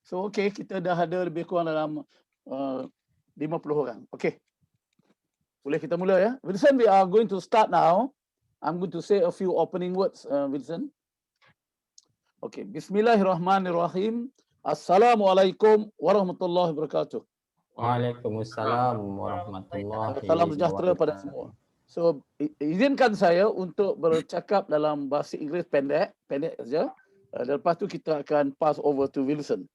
So okay, kita dah ada lebih kurang dalam 50 orang. Okay, boleh kita mula ya. Wilson, we are going to start now. I'm going to say a few opening words, Wilson. Okay, Bismillahirrahmanirrahim. Assalamualaikum warahmatullahi wabarakatuh. Waalaikumsalam warahmatullahi Salam sejahtera pada wabarakatuh. semua. So, izinkan saya untuk bercakap dalam bahasa Inggeris pendek saja. Dan lepas tu kita akan pass over to Wilson.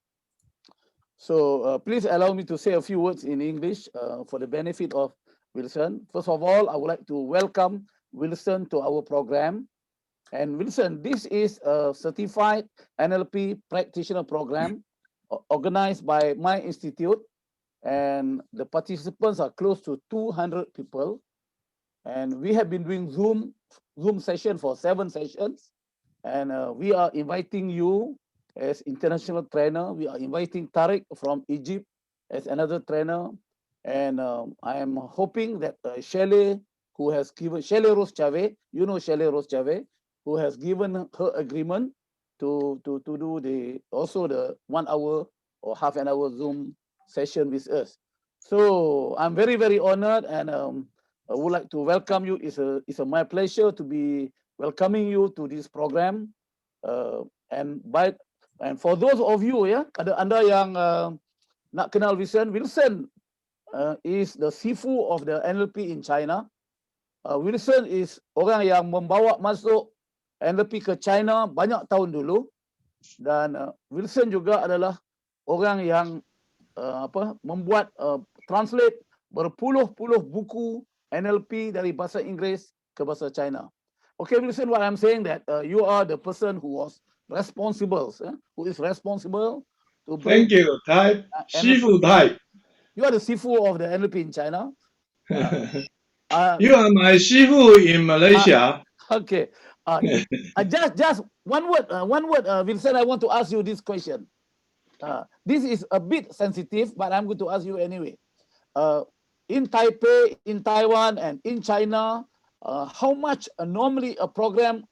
So, please allow me to say a few words in English for the benefit of Wilson. First of all, I would like to welcome Wilson to our program. And Wilson, this is a certified NLP practitioner program organized by my institute, and the participants are close to 200 people. And we have been doing Zoom session for 7 sessions, and we are inviting you as international trainer. We are inviting Tariq from Egypt as another trainer, and I am hoping that Shelley, who has given Shelley Rose Chave, you know Shelley Rose Chave, who has given her agreement to do the 1 hour or half an hour Zoom session with us. So I'm very, very honored, and I would like to welcome you. It's my pleasure to be welcoming you to this program. And for those of you ada anda yang nak kenal Wilson is the Sifu of the NLP in China. Wilson is orang yang membawa masuk NLP ke China banyak tahun dulu, dan Wilson juga adalah orang yang membuat translate berpuluh-puluh buku NLP dari bahasa Inggeris ke bahasa China. Okay, Wilson, what I'm saying that you are the person who is responsible to bring. Thank you, Tai. Shifu Tai. You are the Sifu of the NLP in China. You are my Shifu in Malaysia. Okay. Just one word, Wilson. I want to ask you this question. This is a bit sensitive, but I'm going to ask you anyway. In Taipei, in Taiwan, and in China, how much normally a program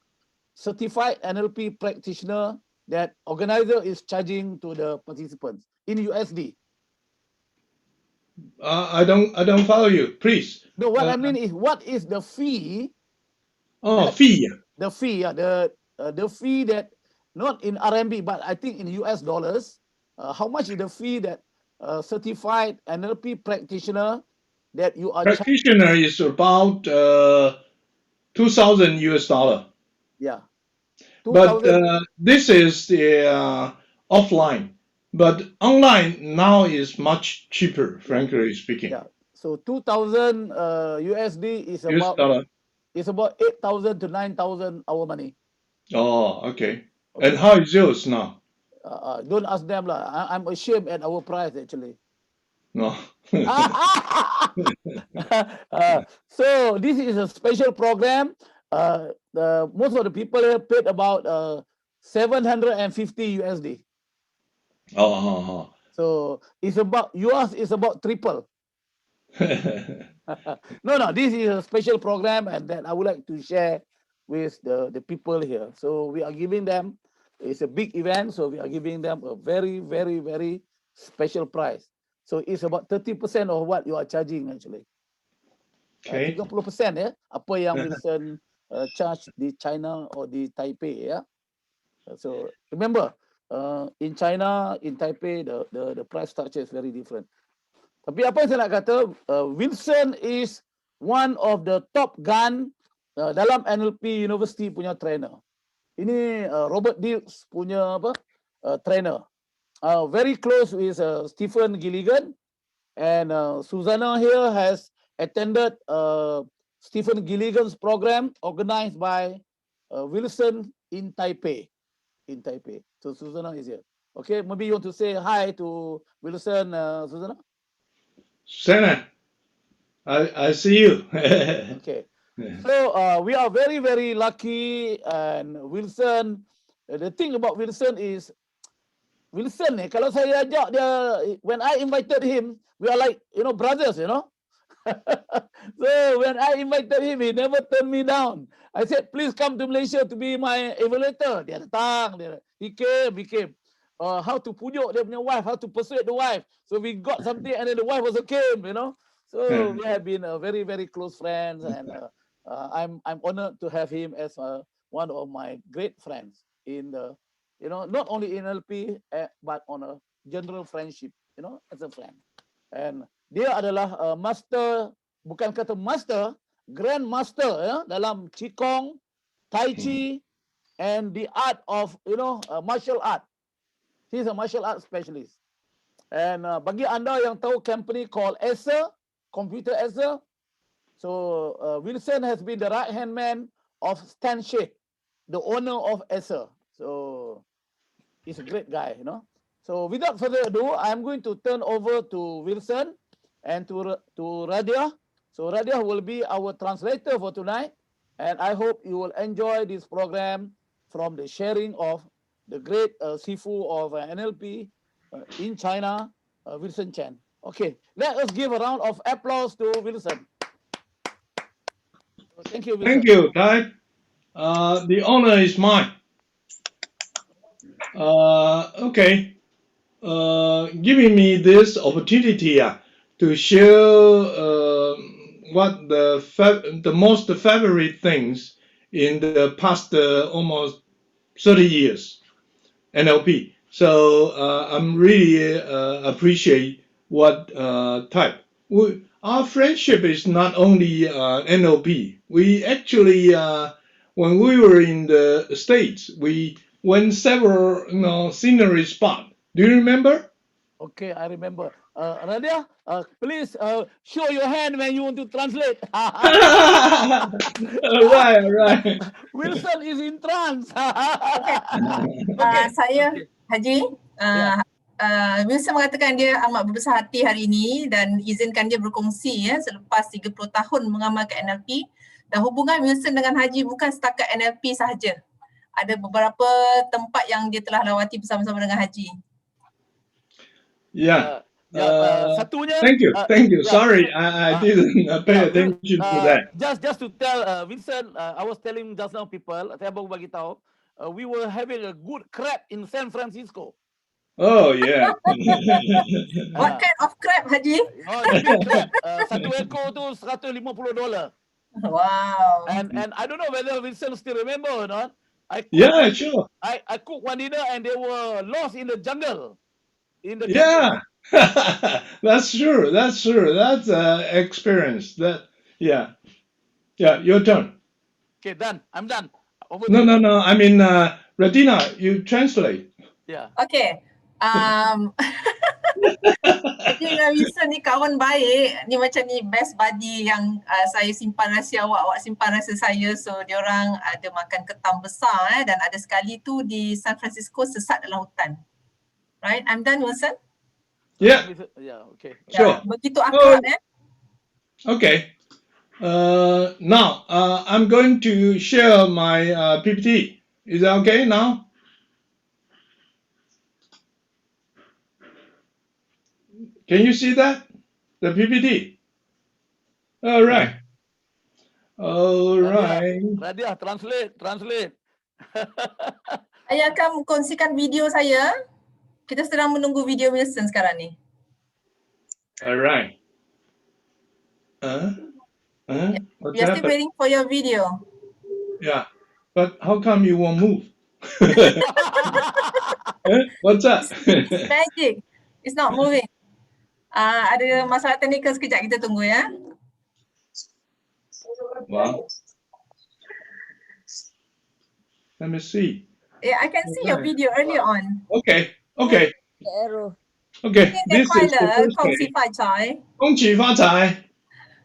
certified NLP practitioner that organizer is charging to the participants in USD? I don't follow you. Please. No, what I mean is, what is the fee? Fee. The fee, the fee that not in RMB, but I think in US dollars. How much is the fee that certified NLP practitioner that you are practitioner is about 2,000 US dollar. Yeah. But this is the offline. But online now is much cheaper, frankly speaking. Yeah. So 2,000 USD is about 8,000 to 9,000 our money. Oh, okay. And how is yours now? Don't ask them lah. I'm ashamed at our price actually. No. So this is a special program. Most of the people here paid about 750 USD. So it's about yours is about triple. No, this is a special program, and that I would like to share with the people here. So we are giving them, it's a big event, so we are giving them a very, very, very special price. So it's about 30% of what you are charging actually. Okay. 30% ya, apa yang Wilson charge di China or di Taipei ya. So remember, in China, in Taipei, the price structure is very different. Tapi apa yang saya nak kata, Wilson is one of the top gun dalam NLP University punya trainer. Ini Robert Dilks punya trainer. Very close with Stephen Gilligan, and Susanna here has attended Stephen Gilligan's program organized by Wilson in Taipei. So Susanna is here. Okay, maybe you want to say hi to Wilson, Susanna? Susanna, I see you. Okay. So we are very, very lucky, and Wilson, the thing about Wilson is, Wilson ni, kalau saya ajak dia, when I invited him, we are like, brothers, So when I invited him, he never turned me down. I said, please come to Malaysia to be my evaluator. Dia datang, he came. how to pujuk dia punya wife, how to persuade the wife. So we got something, and then the wife also came, you know. So we have been very, very close friends, and I'm honored to have him as one of my great friends in the, you know, not only in NLP but on a general friendship, you know, as a friend. And dia adalah master, bukan kata master, grandmaster ya, dalam qigong, tai chi, and the art of, you know, martial art. He's a martial art specialist. And bagi anda yang tahu company called Acer, Computer Acer, so Wilson has been the right-hand man of Stan Sheikh, the owner of Acer. So he's a great guy, you know. So without further ado, I'm going to turn over to Wilson and to Radia. So Radia will be our translator for tonight. And I hope you will enjoy this program from the sharing of the great Sifu of NLP in China, Wilson Chen. Okay, let us give a round of applause to Wilson. Thank you, Wilson. Thank you, Tai. The honor is mine. Okay. Giving me this opportunity to share what the most favorite things in the past almost 30 years NLP. So I'm really appreciate what type. Our friendship is not only NLP. We actually when we were in the States, we went several scenery spots. Do you remember? Okay, I remember. Radia, please show your hand when you want to translate. Right. Wilson is in trance. Saya Haji, Yeah. Wilson mengatakan dia amat berbesar hati hari ini dan izinkan dia berkongsi ya selepas 30 tahun mengamalkan NLP, dan hubungan Wilson dengan Haji bukan setakat NLP sahaja. Ada beberapa tempat yang dia telah lawati bersama-sama dengan Haji. Yeah. Satunya. Thank you. Yeah. Sorry, I didn't pay attention to that. Just to tell Vincent, I was telling just now people, saya baru bagi tahu, we were having a good crab in San Francisco. Oh yeah. What kind of crab, Haji? Oh, the big crab. Satu ekor tu $150. Wow. And I don't know whether Vincent still remember or not. Yeah, sure. I cooked one dinner and they were lost in the jungle. Yeah. That's true. That's experience. Yeah. Your turn. Okay, done. I'm done. No. I mean, Radina, you translate. Yeah. Okay. Haji dengan Wilson ni kawan baik. Ni macam ni best buddy yang saya simpan rahsia awak simpan rahsia saya. So diorang ada makan ketam besar dan ada sekali tu di San Francisco sesat dalam hutan. Right? I'm done, Wilson? Yeah. Yeah, okay. Sure. Begitu akrab Okay. Now, I'm going to share my PPT. Is that okay now? Can you see that? The PPT? All right. Radia, translate. Saya akan kongsikan video saya. Kita sedang menunggu video Wilson sekarang ni. All right. We are still waiting for your video. Yeah, but how come you won't move? What's up? It's magic. It's not moving. Ada masalah teknikal sekejap, kita tunggu ya. Wow. Let me see. Yeah, I can see your video earlier on. Okay. Arrow. Okay. This is the first 恭喜 page. 发财. 恭喜发财.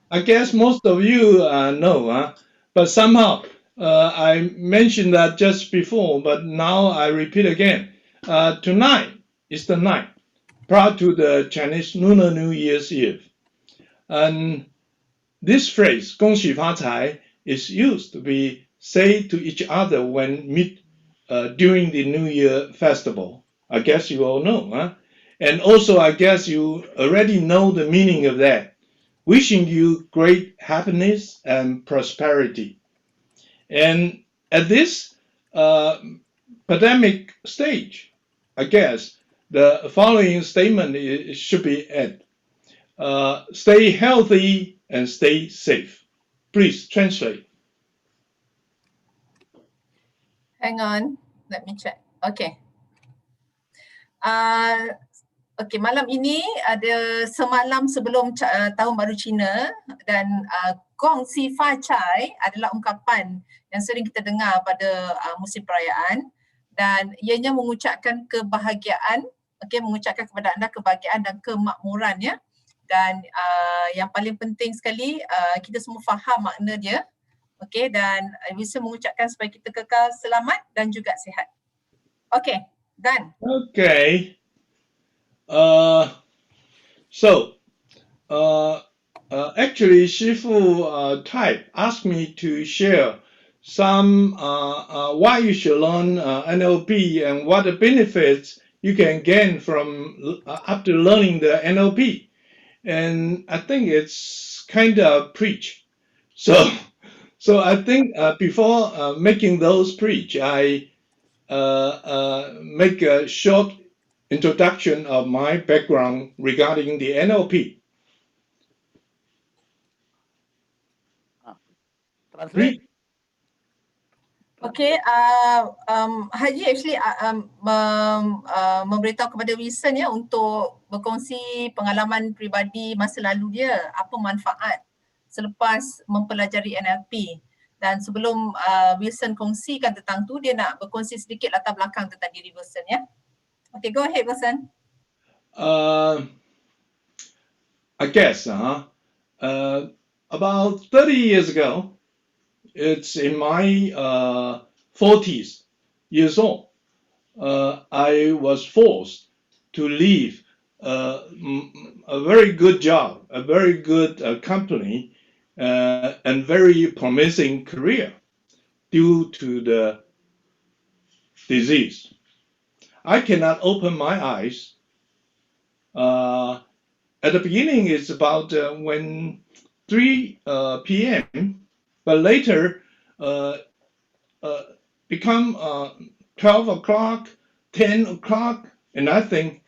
I guess most of you know, but somehow I mentioned that just before, but now I repeat again. Tonight is the night prior to the Chinese Lunar New Year's Eve. And this phrase, 恭喜发财, is used to be said to each other when meet during the New Year festival. I guess you all know. And also, I guess you already know the meaning of that. Wishing you great happiness and prosperity. And at this pandemic stage, I guess the following statement should be added. Stay healthy and stay safe. Please translate. Hang on, let me check. Okay. Okay, malam ini ada semalam sebelum tahun baru Cina dan Gong Si Fa Chai adalah ungkapan yang sering kita dengar pada musim perayaan dan ianya mengucapkan kebahagiaan, okey, mengucapkan kepada anda kebahagiaan dan kemakmuran ya. Dan yang paling penting sekali kita semua faham makna dia. Okey, dan bisa mengucapkan supaya kita kekal selamat dan juga sihat. Okay, done. Okay. Actually, Shifu Type asked me to share some why you should learn NLP and what the benefits you can gain from after learning the NLP. And I think it's kind of preach. So I think before making those preach, I make a short introduction of my background regarding the NLP. Translate. Okay, Haji actually memberitahu kepada Wilson ya untuk berkongsi pengalaman peribadi masa lalu dia, apa manfaat selepas mempelajari NLP. Dan sebelum Wilson kongsikan tentang tu, dia nak berkongsi sedikit latar belakang tentang diri Wilson ya. Okay, go ahead Wilson. I guess about 30 years ago, it's in my 40s years old, I was forced to leave a very good job, a very good company, and very promising career due to the disease. I cannot open my eyes. At the beginning, it's about when 3 p.m., but later become 12 o'clock, 10 o'clock, and I think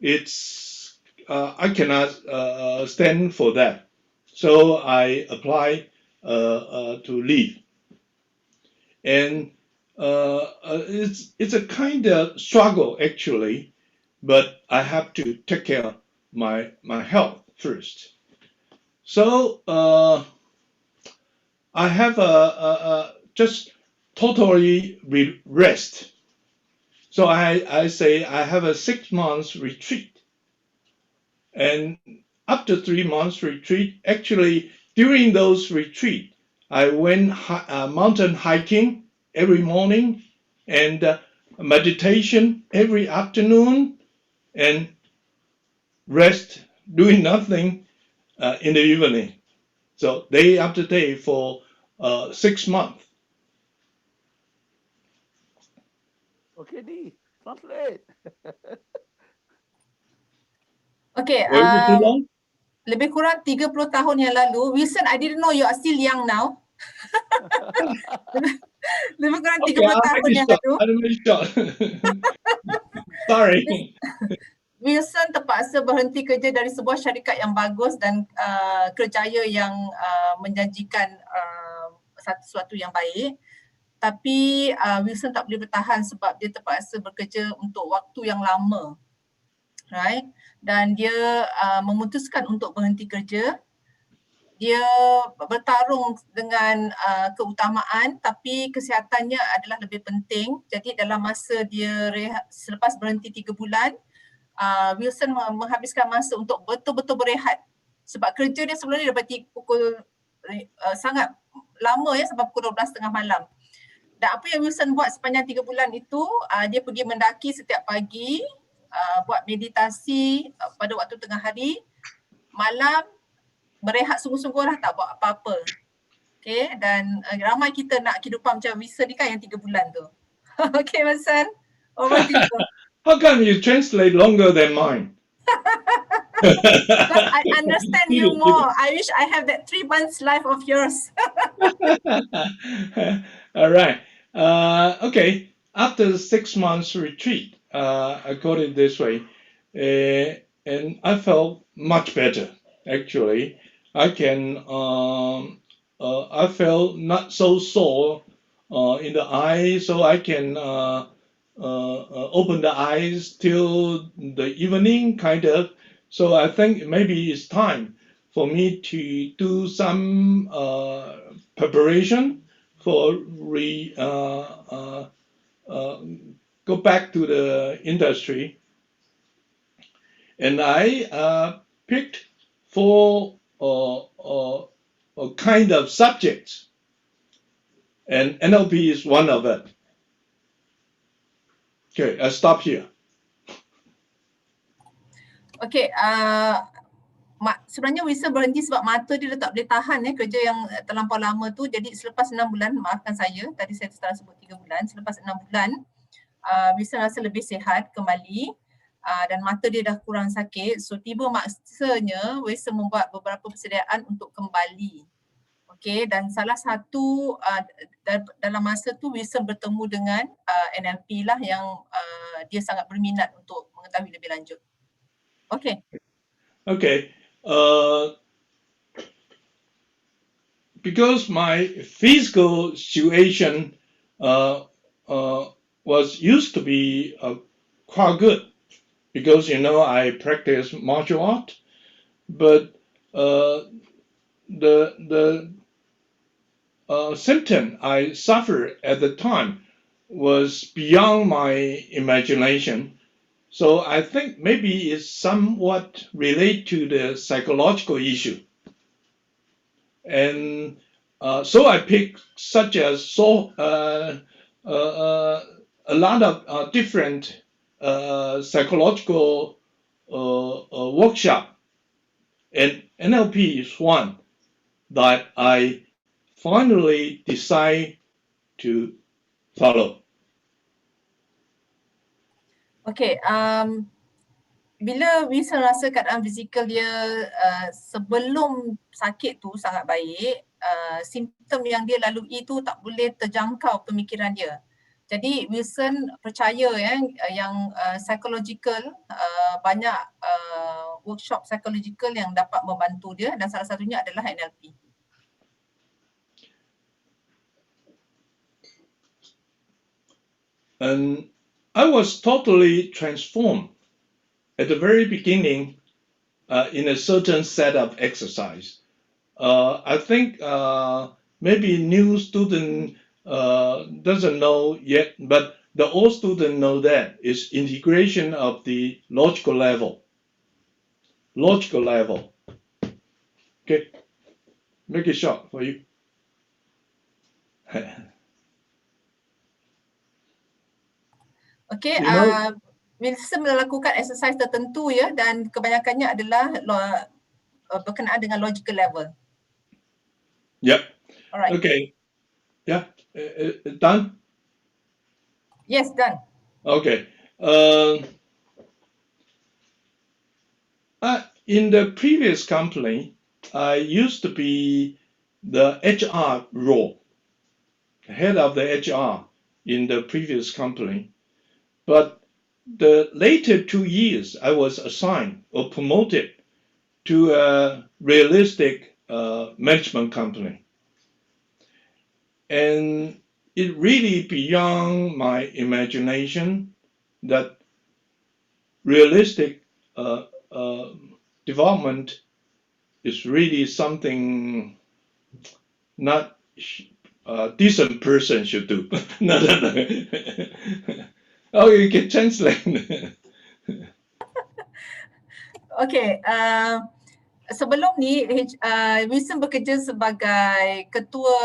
it's I cannot stand for that. So I apply to leave, and it's a kind of struggle actually, but I have to take care of my health first. So I have just totally rest. So I say I have a 6 months retreat. And after 3 months retreat, actually during those retreat, I went mountain hiking every morning and meditation every afternoon and rest, doing nothing in the evening. So day after day for 6 months. Okay, D, translate. Okay, Was it too long? lebih kurang 30 tahun yang lalu, Wilson, I didn't know you are still young now. lebih kurang 30 tahun yang lalu. I'll make it short. Sorry. Wilson terpaksa berhenti kerja dari sebuah syarikat yang bagus dan kerjaya yang menjanjikan sesuatu yang baik. Tapi Wilson tak boleh bertahan sebab dia terpaksa bekerja untuk waktu yang lama. Right? Dan dia memutuskan untuk berhenti kerja. Dia bertarung dengan keutamaan tapi kesihatannya adalah lebih penting. Jadi dalam masa dia selepas berhenti 3 bulan, Wilson menghabiskan masa untuk betul-betul berehat. Sebab kerja dia sebelum ni daripada pukul sangat lama ya, sampai pukul 12:30 malam. Dan apa yang Wilson buat sepanjang 3 bulan itu, dia pergi mendaki setiap pagi, buat meditasi pada waktu tengah hari, malam berehat sungguh-sungguh lah, tak buat apa-apa. Okay, dan ramai kita nak kehidupan macam Wilson ni kan yang 3 bulan tu. Okay Wilson, over to you. How come you translate longer than mine? But I understand you more. I wish I have that 3 months life of yours. All right. Okay. After the 6 months retreat, I got it this way, and I felt much better. Actually, I felt not so sore in the eye, so I can open the eyes till the evening, kind of. So I think maybe it's time for me to do some preparation for go back to the industry, and I picked four kind of subjects, and NLP is one of it. Okay, I stop here. Okay, sebenarnya Wilson berhenti sebab mata dia dah tak boleh tahan kerja yang terlampau lama tu. Jadi selepas 6 bulan, maafkan saya, tadi saya telah sebut 3 bulan, selepas 6 bulan Wilson rasa lebih sihat kembali dan mata dia dah kurang sakit. So tiba masanya Wilson membuat beberapa persediaan untuk kembali. Okay, dan salah satu dalam masa tu Wilson bertemu dengan NLP lah yang dia sangat berminat untuk mengetahui lebih lanjut. Okay. Okay. Because my physical situation was used to be quite good, because I practice martial art, but the symptom I suffered at the time was beyond my imagination. So I think maybe it's somewhat related to the psychological issue. And so I picked such as a lot of different psychological workshop, and NLP is one that I finally decide to follow. Okay, bila Wilson rasa keadaan fizikal dia sebelum sakit tu sangat baik, simptom yang dia lalui tu tak boleh terjangkau pemikiran dia. Jadi Wilson percaya yang psychological, banyak workshop psychological yang dapat membantu dia, dan salah satunya adalah NLP. And I was totally transformed at the very beginning in a certain set of exercise. I think maybe new student doesn't know yet, but the old student know that is integration of the logical level. Logical level. Okay, make it short for you. Okay, You know, Wilson melakukan exercise tertentu dan kebanyakannya adalah berkenaan dengan logical level. Yep. Alright. Okay. Yeah. Done? Yes, done. Okay. In the previous company, I used to be the HR role, head of the HR in the previous company. But the later 2 years, I was assigned or promoted to a realistic management company. And it really beyond my imagination that realistic development is really something not a decent person should do. No. Oh, you can translate. Okay, sebelum ni Wilson bekerja sebagai ketua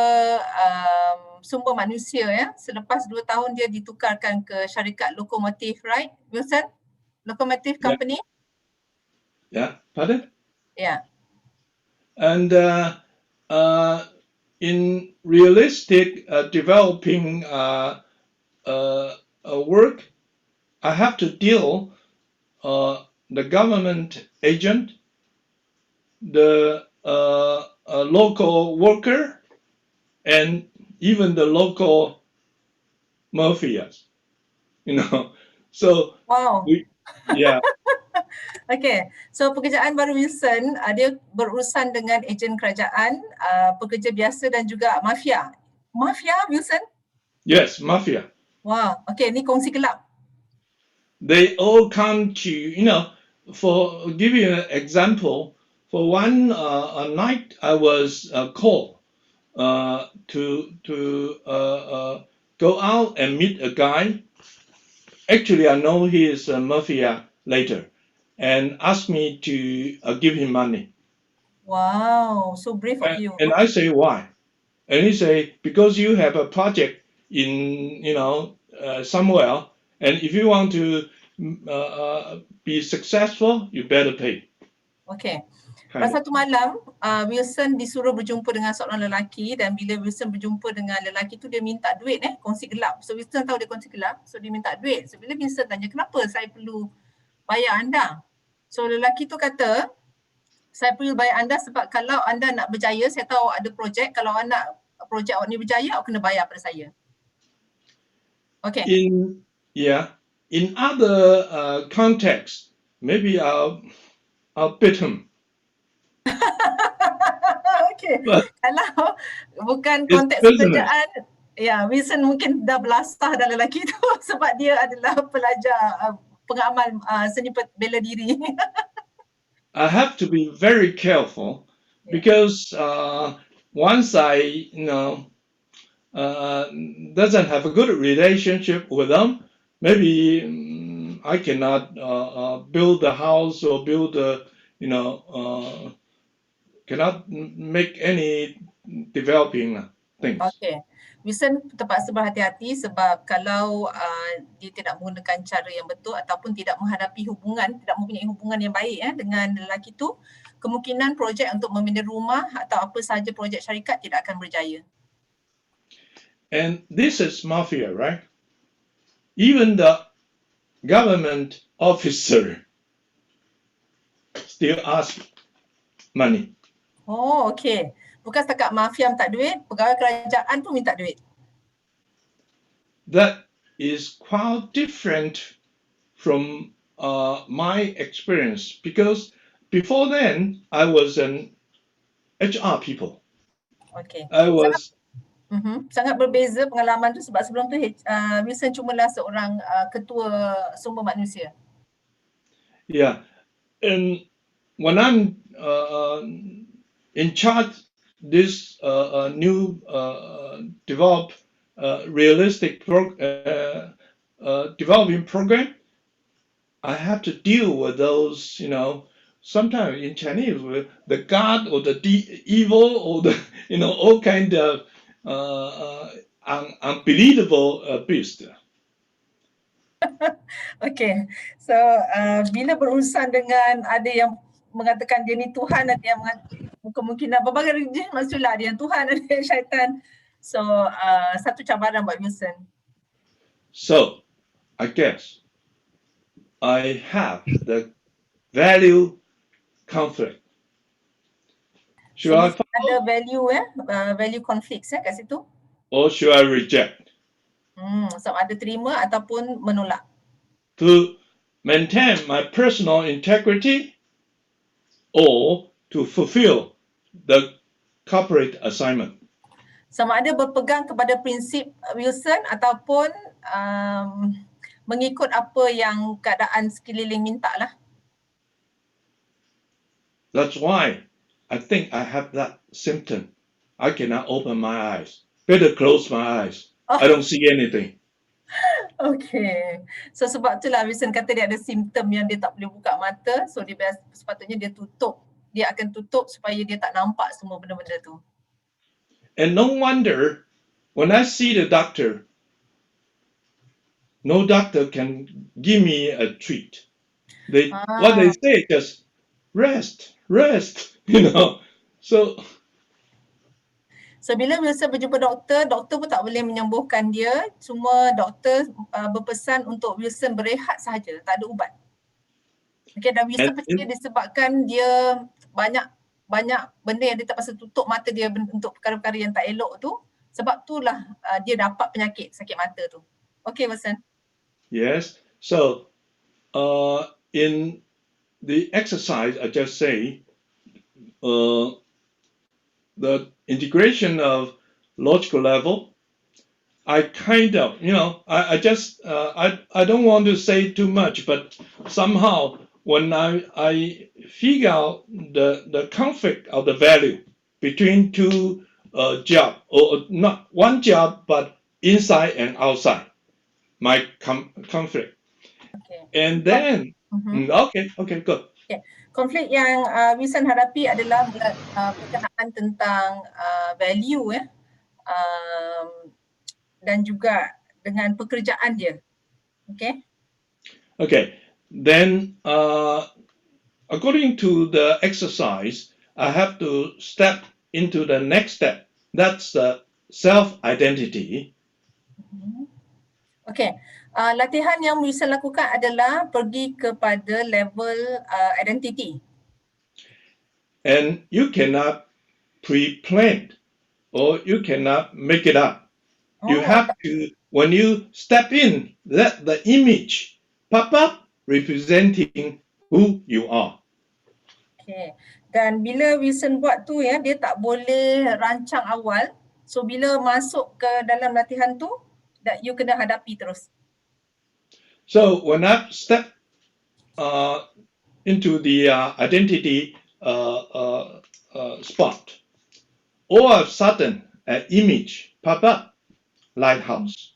sumber manusia Selepas 2 tahun dia ditukarkan ke syarikat lokomotif, right Wilson? Lokomotif company? Yeah, pardon? Yeah. And in realistic developing work, I have to deal the government agent, the local worker, and even the local mafias. So Wow. yeah, Okay, so pekerjaan baru Wilson, dia berurusan dengan ejen kerajaan, pekerja biasa dan juga mafia. Mafia Wilson? yes, mafia. Wow, okay, ni kongsi gelap. They all come to, for give you an example, for one a night I was called to go out and meet a guy. Actually, I know he is a mafia later, and asked me to give him money. Wow, so brave of you. And I say why? And he say because you have a project in somewhere, and if you want to be successful, you better pay. Okay. Kind Pada of. satu malam, Wilson disuruh berjumpa dengan seorang lelaki dan bila Wilson berjumpa dengan lelaki tu dia minta duit kongsi gelap. So Wilson tahu dia kongsi gelap, so dia minta duit. So bila Wilson tanya kenapa saya perlu bayar anda? So lelaki tu kata, saya perlu bayar anda sebab kalau anda nak berjaya, saya tahu ada projek, kalau anda projek awak ni berjaya, awak kena bayar pada saya. Okay. In other contexts, maybe I'll bid him. Okay. But Kalau bukan it's konteks business. pekerjaan, ya Wilson mungkin dah belasah dah lelaki tu sebab dia adalah pelajar pengamal seni bela diri. I have to be very careful because once I doesn't have a good relationship with them, maybe I cannot build a house or build a cannot make any developing things. Okay. Wilson terpaksa berhati-hati sebab kalau dia tidak menggunakan cara yang betul ataupun tidak menghadapi hubungan, tidak mempunyai hubungan yang baik dengan lelaki tu, kemungkinan projek untuk membina rumah atau apa sahaja projek syarikat tidak akan berjaya. And this is mafia, right? Even the government officer still ask money. Oh, okay. Bukan setakat mafia minta duit, pegawai kerajaan pun minta duit. That is quite different from my experience because before then I was an HR people. Okay. I was Sangat berbeza pengalaman tu sebab sebelum tu Wilson cumalah seorang ketua sumber manusia. yeah, and when I'm in charge this new develop realistic developing program, I have to deal with those, sometimes in Chinese, with the God or the evil or the, all kind of unbelievable beast. Okay, so bila berurusan dengan ada yang mengatakan dia ni Tuhan, ada yang kemungkinan berbagai religion maksudlah ada yang Tuhan, ada yang syaitan. So satu cabaran buat Wilson. So I guess I have the value conflict. Should I follow Ada value value conflicts kat situ. or should I reject? So ada terima ataupun menolak. To maintain my personal integrity or to fulfill the corporate assignment. Sama ada berpegang kepada prinsip Wilson ataupun mengikut apa yang keadaan sekeliling minta lah. That's why I think I have that symptom. I cannot open my eyes. Better close my eyes. I don't see anything. Okay. So sebab itulah Wilson kata dia ada simptom yang dia tak boleh buka mata. So dia sepatutnya dia tutup. Dia akan tutup supaya dia tak nampak semua benda-benda tu. And no wonder when I see the doctor, no doctor can give me a treat. What they say just rest. So bila Wilson berjumpa doktor, doktor pun tak boleh menyembuhkan dia. Cuma doktor berpesan untuk Wilson berehat sahaja, tak ada ubat. Okay, dan Wilson percaya disebabkan dia banyak benda yang dia terpaksa tutup mata dia untuk perkara-perkara yang tak elok tu. Sebab itulah dia dapat penyakit sakit mata tu. Okay, Wilson. Yes, So in the exercise I just say, the integration of logical level, I kind of, I just, I don't want to say too much, but somehow when I figure out the conflict of the value between two job, or not one job, but inside and outside, my conflict. Okay. And then, okay, good. Konflik yang Wilson hadapi adalah berkenaan tentang value dan juga dengan pekerjaan dia. Okay. Okay, then according to the exercise, I have to step into the next step. That's the self-identity. Okay. Latihan yang Wilson lakukan adalah pergi kepada level identity. And you cannot pre-plan or you cannot make it up. You have to, when you step in, let the image pop up representing who you are. Okay. Dan bila Wilson buat tu ya, dia tak boleh rancang awal. So bila masuk ke dalam latihan tu, you kena hadapi terus. So when I step into the identity spot, all of a sudden an image pop up, lighthouse.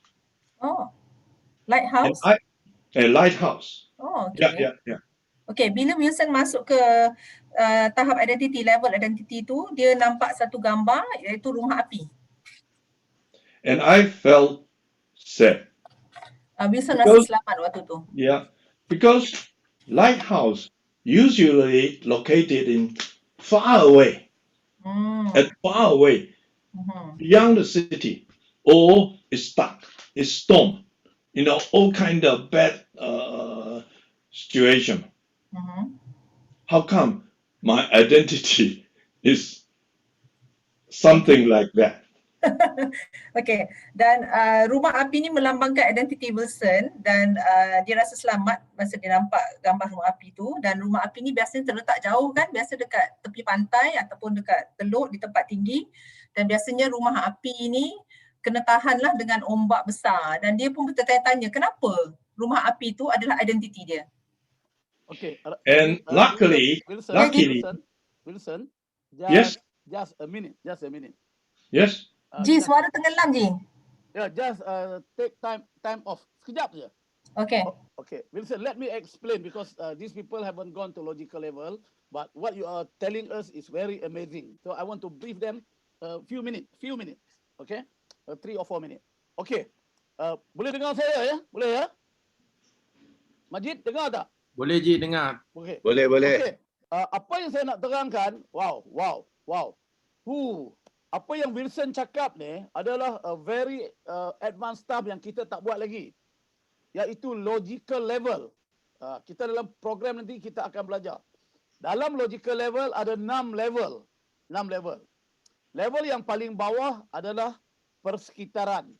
Oh, lighthouse? A lighthouse. Oh, okay. Yeah. Okay, bila Wilson masuk ke tahap identity, level identity tu, dia nampak satu gambar iaitu rumah api. And I felt sad. Wilson rasa selamat waktu tu. Yeah, because lighthouse usually located in far away, beyond the city, or it's stuck, it's storm, all kind of bad situation. How come my identity is something like that? Okay, dan rumah api ni melambangkan identiti Wilson dan dia rasa selamat masa dia nampak gambar rumah api tu, dan rumah api ni biasanya terletak jauh kan, biasa dekat tepi pantai ataupun dekat teluk di tempat tinggi, dan biasanya rumah api ni kena tahanlah dengan ombak besar, dan dia pun bertanya-tanya kenapa rumah api tu adalah identiti dia. Okay. And luckily, Wilson, yes, just a minute. yes. Ji, suara tenggelam Ji. Yeah, just take time off. Sekejap je. Okay. Okay, Wilson, let me explain, because these people haven't gone to logical level, but what you are telling us is very amazing. So I want to brief them a few minutes. Okay, 3 or 4 minutes. Okay, boleh dengar saya ya? Boleh ya? Majid, dengar tak? Boleh Ji, dengar. Okay. Boleh. Okay. Apa yang saya nak terangkan, wow. Apa yang Wilson cakap ni adalah a very advanced stuff yang kita tak buat lagi, iaitu logical level. Kita dalam program nanti kita akan belajar. Dalam logical level ada 6 level. Level yang paling bawah adalah persekitaran.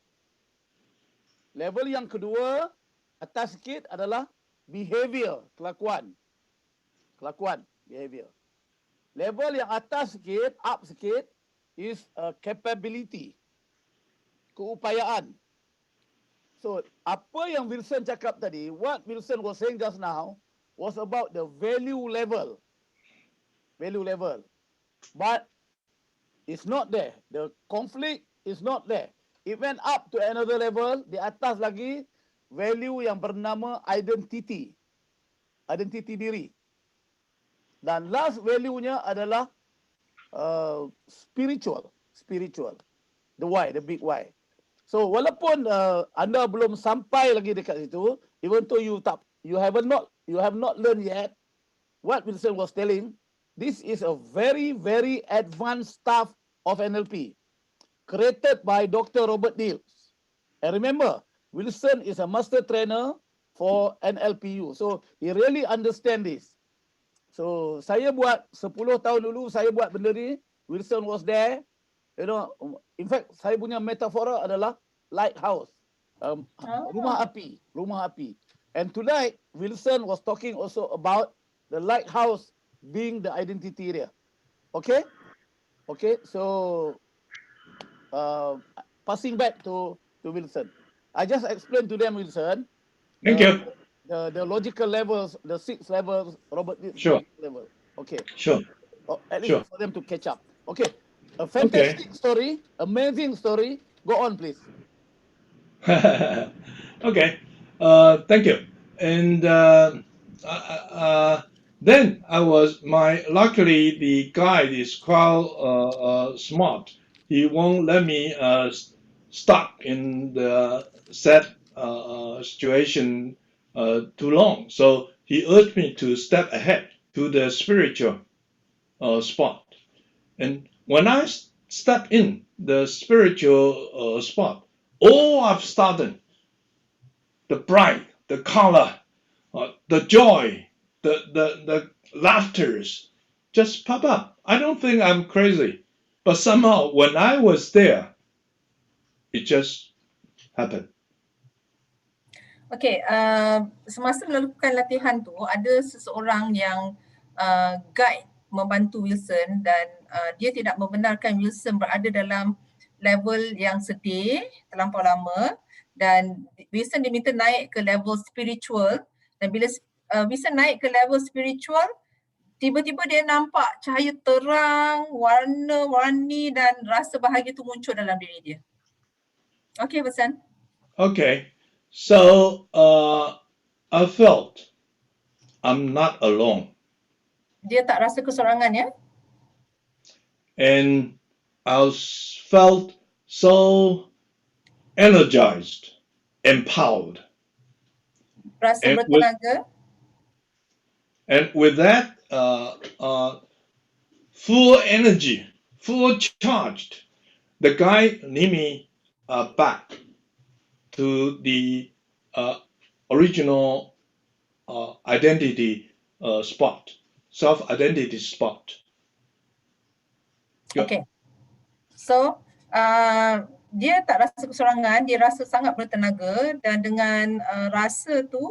Level yang kedua, atas sikit, adalah behavior, kelakuan, behavior. Level yang atas sikit, up sikit, is capability, keupayaan. So, apa yang Wilson cakap tadi, what Wilson was saying just now, was about the value level. But it's not there. The conflict is not there. It went up to another level, di atas lagi, value yang bernama identity diri. Dan last value-nya adalah spiritual, the why, the big why. So walaupun anda belum sampai lagi dekat situ, even though you have not learned yet what Wilson was telling, this is a very, very advanced stuff of NLP, created by Dr. Robert Niels. And remember, Wilson is a master trainer for NLPU, so he really understands this. So saya buat 10 tahun dulu, saya buat benda ni, Wilson was there. In fact, saya punya metafora adalah lighthouse, rumah api. And tonight, Wilson was talking also about the lighthouse being the identity area. Okay? Okay, so passing back to Wilson. I just explained to them, Wilson, Thank you. the logical levels, the 6 levels, Robert did Sure. level. Okay. Sure. At least Sure. for them to catch up. Okay. A fantastic story, amazing story. Go on, please. Okay. Thank you. And then luckily the guide is quite smart. He won't let me stuck in the sad situation too long. So he urged me to step ahead to the spiritual spot. And when I step in the spiritual spot, all of a sudden, the bright, the color, the joy, the laughters just pop up. I don't think I'm crazy, but somehow when I was there, it just happened. Okay, semasa melakukan latihan tu ada seseorang yang guide membantu Wilson dan dia tidak membenarkan Wilson berada dalam level yang sedih terlampau lama dan Wilson diminta naik ke level spiritual dan bila Wilson naik ke level spiritual tiba-tiba dia nampak cahaya terang, warna-warni dan rasa bahagia tu muncul dalam diri dia. Okay, Wilson. Okay, so I felt I'm not alone. Dia tak rasa kesorangan ya. And I felt so energized, empowered. Rasa bertenaga. And with that full energy, full charged, the guy lead me back to the original identity spot, self-identity spot. Okay. So, dia tak rasa kesorangan, dia rasa sangat bertenaga dan dengan rasa tu,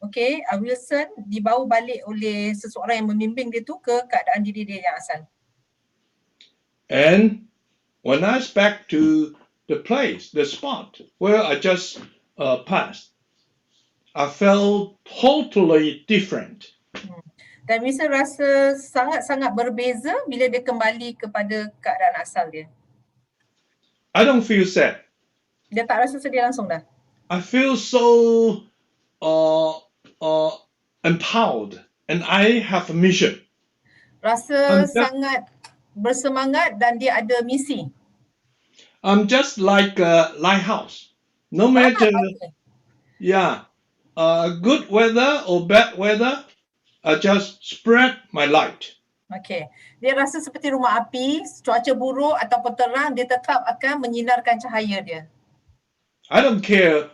okay, Wilson dibawa balik oleh seseorang yang membimbing dia tu ke keadaan diri dia yang asal. And when I was back to the place, the spot where I just passed, I felt totally different. Dan Wilson rasa sangat-sangat berbeza bila dia kembali kepada keadaan asal dia. I don't feel sad. Dia tak rasa sedih langsung dah. I feel so empowered and I have a mission. Rasa sangat bersemangat dan dia ada misi. I'm just like a lighthouse. No matter, good weather or bad weather, I just spread my light. Okay. Dia rasa seperti rumah api, cuaca buruk ataupun terang, dia tetap akan menyinarkan cahaya dia. I don't care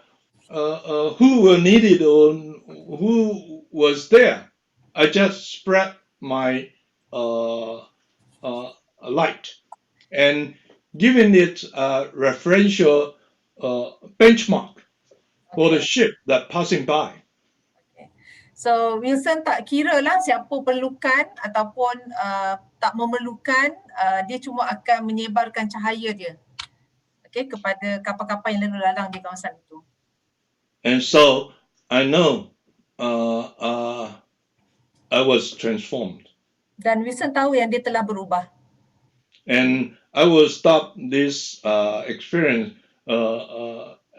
who will need it or who was there. I just spread my light and giving it a referential benchmark for the ship that passing by. So Wilson tak kira lah siapa perlukan ataupun tak memerlukan, dia cuma akan menyebarkan cahaya dia, okay, kepada kapal-kapal yang lalu lalang di kawasan itu. And so I know I was transformed. Dan Wilson tahu yang dia telah berubah. And I will stop this experience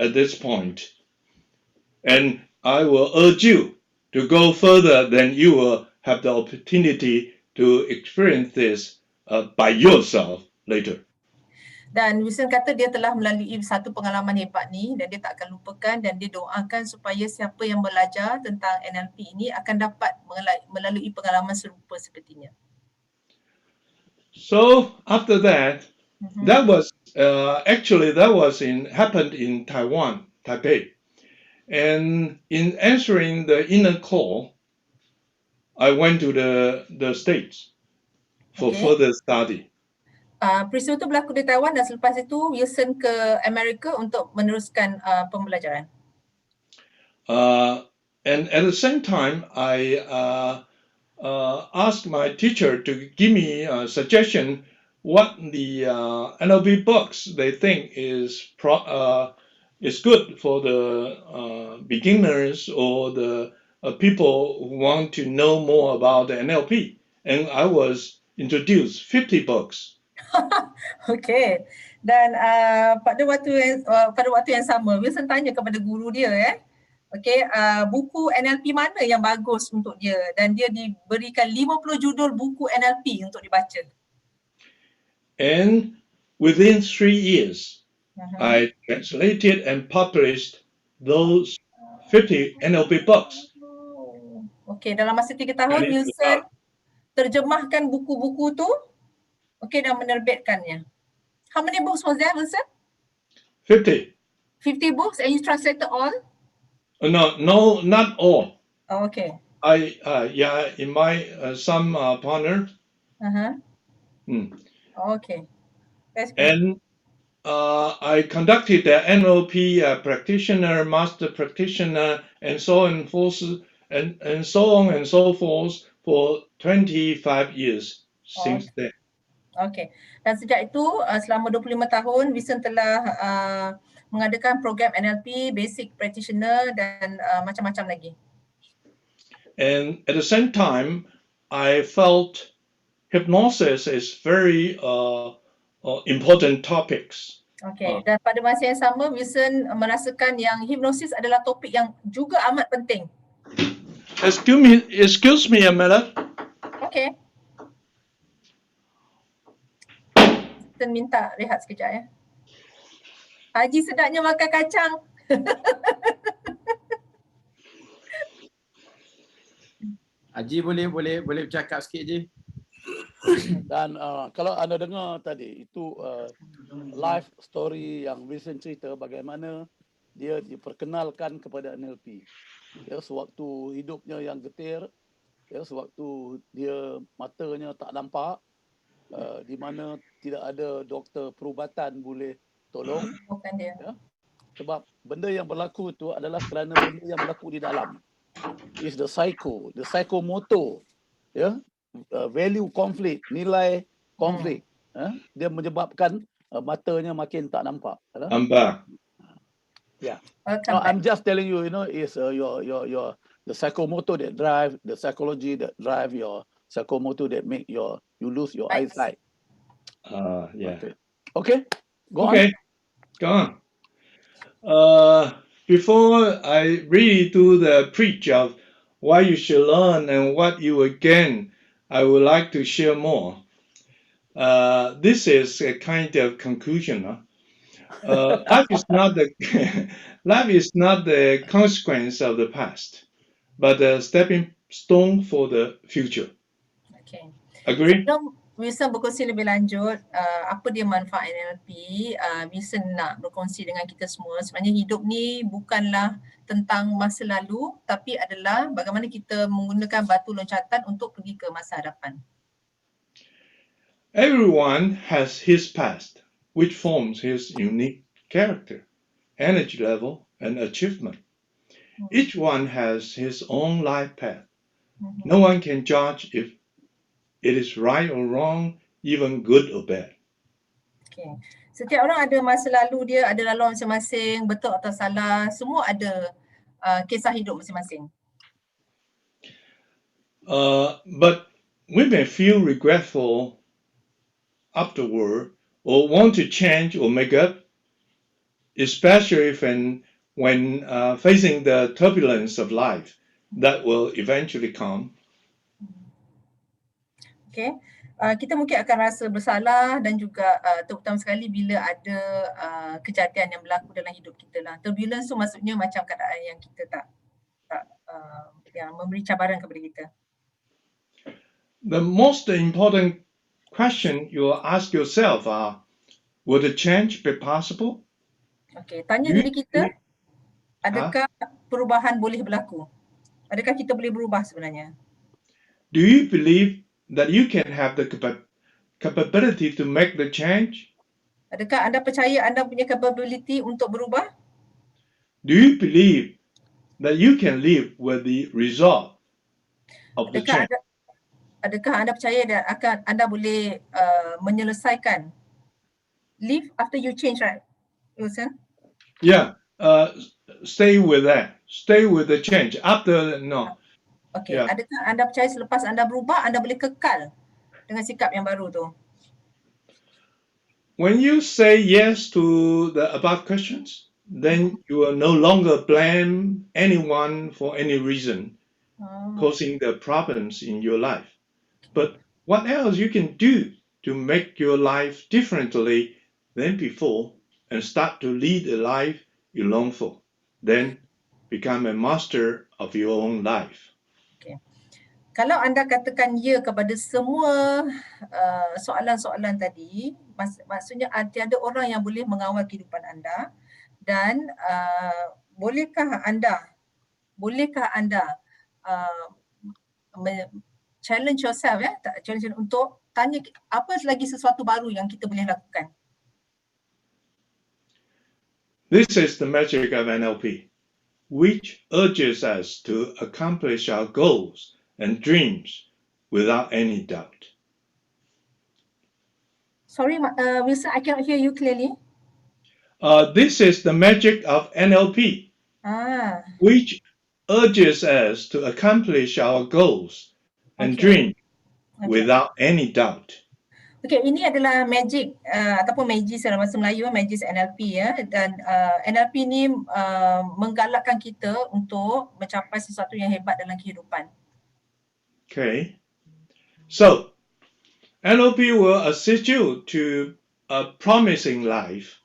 at this point. And I will urge you to go further than you will have the opportunity to experience this by yourself later. Dan Wilson kata dia telah melalui satu pengalaman hebat ni dan dia tak akan lupakan dan dia doakan supaya siapa yang belajar tentang NLP ini akan dapat melalui pengalaman serupa sepertinya. So after that, that was happened in Taiwan, Taipei. And in answering the inner call, I went to the States for further study. Peristiwa itu berlaku di Taiwan dan selepas itu Wilson ke Amerika untuk meneruskan pembelajaran. And at the same time, I asked my teacher to give me a suggestion what the NLP books they think is good for the beginners or the people who want to know more about the NLP. And I was introduced 50 books. Okey. Dan pada waktu yang sama, Wilson tanya kepada guru dia okey, buku NLP mana yang bagus untuk dia, dan dia diberikan 50 judul buku NLP untuk dibaca. And within 3 years, I translated and published those 50 NLP books. Okey, dalam masa 3 tahun Wilson terjemahkan buku-buku tu, okey, dan menerbitkannya. How many books was there, Wilson? 50. 50 books, and you translated all? No, not all. Oh, okay. In my some partner. Okay. That's good. And I conducted the NLP practitioner, master practitioner, and so on and so forth for 25 years since then. Okay. Dan sejak itu selama 25 tahun Wilson telah mengadakan program NLP, basic practitioner dan macam-macam lagi. And at the same time, I felt hypnosis is very important topics. Okay. Dan pada masa yang sama Wilson merasakan yang hipnosis adalah topik yang juga amat penting. Excuse me a minute. Okay. Kita minta rehat sekejap Haji sedapnya makan kacang. Haji boleh bercakap sikit je. Dan kalau anda dengar tadi itu live story yang Wilson cerita bagaimana dia diperkenalkan kepada NLP. Sewaktu hidupnya yang getir, sewaktu dia matanya tak nampak, di mana tidak ada doktor perubatan boleh tolong. Bukan dia. Sebab benda yang berlaku itu adalah kerana benda yang berlaku di dalam. Is the psychomotor, value conflict, nilai konflik. Dia menyebabkan matanya makin tak nampak. Nampak. Yeah. I'm just telling you, is your the psychomotor that drive the psychology that drive your psychomotor that make you lose your eyesight. Yeah. Okay. Go on. Before I really do the preach of why you should learn and what you will gain, I would like to share more. This is a kind of conclusion. Life is not the consequence of the past, but a stepping stone for the future. Okay. Agree? Sebelum Wilson berkongsi lebih lanjut apa dia manfaat NLP, Wilson nak berkongsi dengan kita semua. Sebenarnya hidup ni bukanlah tentang masa lalu, tapi adalah bagaimana kita menggunakan batu loncatan untuk pergi ke masa hadapan. Everyone has his past, which forms his unique character, energy level, and achievement. Each one has his own life path. No one can judge if it is right or wrong, even good or bad. Okay. Setiap orang ada masa lalu dia, ada laluan masing-masing, betul atau salah, semua ada kisah hidup masing-masing. But we may feel regretful afterward or want to change or make up, especially when facing the turbulence of life that will eventually come. Okay. Kita mungkin akan rasa bersalah dan juga terutama sekali bila ada kejadian yang berlaku dalam hidup kita lah. Turbulence tu maksudnya macam keadaan yang kita tak yang memberi cabaran kepada kita. The most important question you ask yourself are, will the change be possible? Okay, tanya diri kita, adakah perubahan boleh berlaku? Adakah kita boleh berubah sebenarnya? Do you believe that you can have the capability to make the change? Adakah anda percaya anda punya capability untuk berubah? Do you believe that you can live with the result of the change. Adakah anda percaya dan anda boleh menyelesaikan live after you change, right, Wilson? Yeah, stay with that. Stay with the change. After, no. Okay, Yeah. adakah anda percaya selepas anda berubah, anda boleh kekal dengan sikap yang baru tu? When you say yes to the above questions, then you will no longer blame anyone for any reason causing the problems in your life. But what else you can do to make your life differently than before and start to lead a life you long for? Then become a master of your own life. Kalau anda katakan ya kepada semua soalan-soalan tadi, maksudnya tiada orang yang boleh mengawal kehidupan anda, dan bolehkah anda challenge yourself, challenge untuk tanya apa lagi sesuatu baru yang kita boleh lakukan. This is the magic of NLP, which urges us to accomplish our goals and dreams without any doubt. Sorry, Wilson, I cannot hear you clearly. This is the magic of NLP, which urges us to accomplish our goals and dreams without any doubt. Okay, ini adalah magic ataupun magis dalam bahasa Melayu, magis NLP ya, dan NLP ni menggalakkan kita untuk mencapai sesuatu yang hebat dalam kehidupan. Okay, so NLP will assist you to a promising life.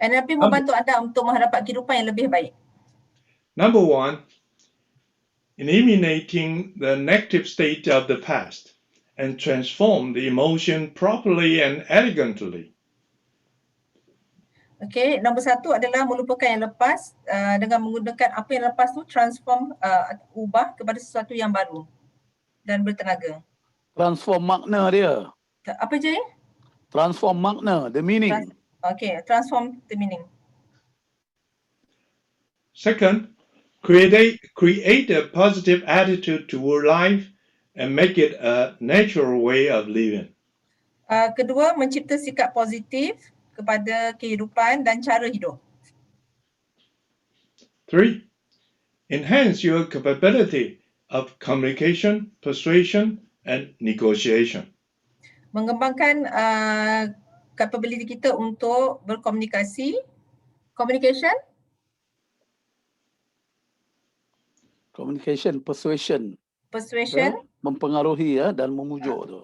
NLP membantu anda untuk menghadapi kehidupan yang lebih baik. Number one, eliminating the negative state of the past and transform the emotion properly and elegantly. Okay, nombor satu adalah melupakan yang lepas dengan menggunakan apa yang lepas tu, transform, ubah kepada sesuatu yang baru dan bertenaga. Transform makna dia. Apa je? Transform makna, the meaning. Okay, transform the meaning. Second, create a positive attitude toward life and make it a natural way of living. Kedua, mencipta sikap positif kepada kehidupan dan cara hidup. Three, enhance your capability of communication, persuasion, and negotiation. Mengembangkan capability kita untuk berkomunikasi, Persuasion. Mempengaruhi dan memujuk tu.